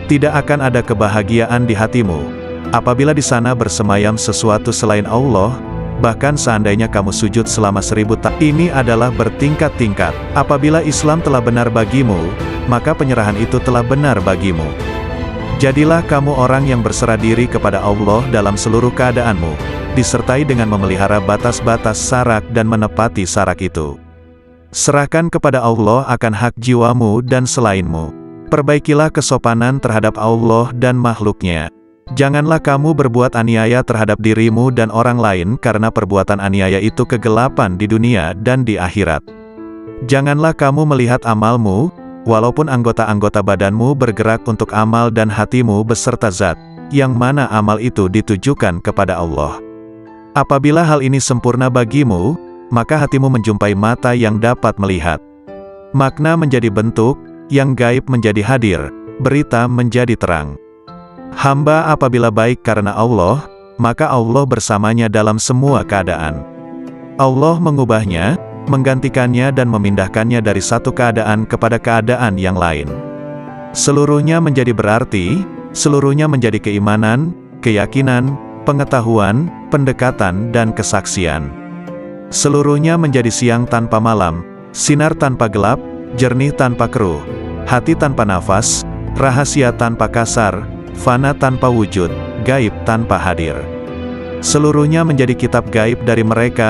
Tidak akan ada kebahagiaan di hatimu, apabila di sana bersemayam sesuatu selain Allah, bahkan seandainya kamu sujud selama 1000 tahun. Ini adalah bertingkat-tingkat. Apabila Islam telah benar bagimu, maka penyerahan itu telah benar bagimu. Jadilah kamu orang yang berserah diri kepada Allah dalam seluruh keadaanmu, disertai dengan memelihara batas-batas sarak dan menepati sarak itu. Serahkan kepada Allah akan hak jiwamu dan selainmu. Perbaikilah kesopanan terhadap Allah dan makhluknya. Janganlah kamu berbuat aniaya terhadap dirimu dan orang lain karena perbuatan aniaya itu kegelapan di dunia dan di akhirat. Janganlah kamu melihat amalmu, walaupun anggota-anggota badanmu bergerak untuk amal dan hatimu beserta zat, yang mana amal itu ditujukan kepada Allah. Apabila hal ini sempurna bagimu, maka hatimu menjumpai mata yang dapat melihat. Makna menjadi bentuk, yang gaib menjadi hadir, berita menjadi terang. Hamba apabila baik karena Allah, maka Allah bersamanya dalam semua keadaan. Allah mengubahnya, menggantikannya dan memindahkannya dari satu keadaan kepada keadaan yang lain. Seluruhnya menjadi berarti, seluruhnya menjadi keimanan, keyakinan, pengetahuan, pendekatan dan kesaksian. Seluruhnya menjadi siang tanpa malam, sinar tanpa gelap, jernih tanpa keruh, hati tanpa nafas, rahasia tanpa kasar, fana tanpa wujud, gaib tanpa hadir. Seluruhnya menjadi kitab gaib dari mereka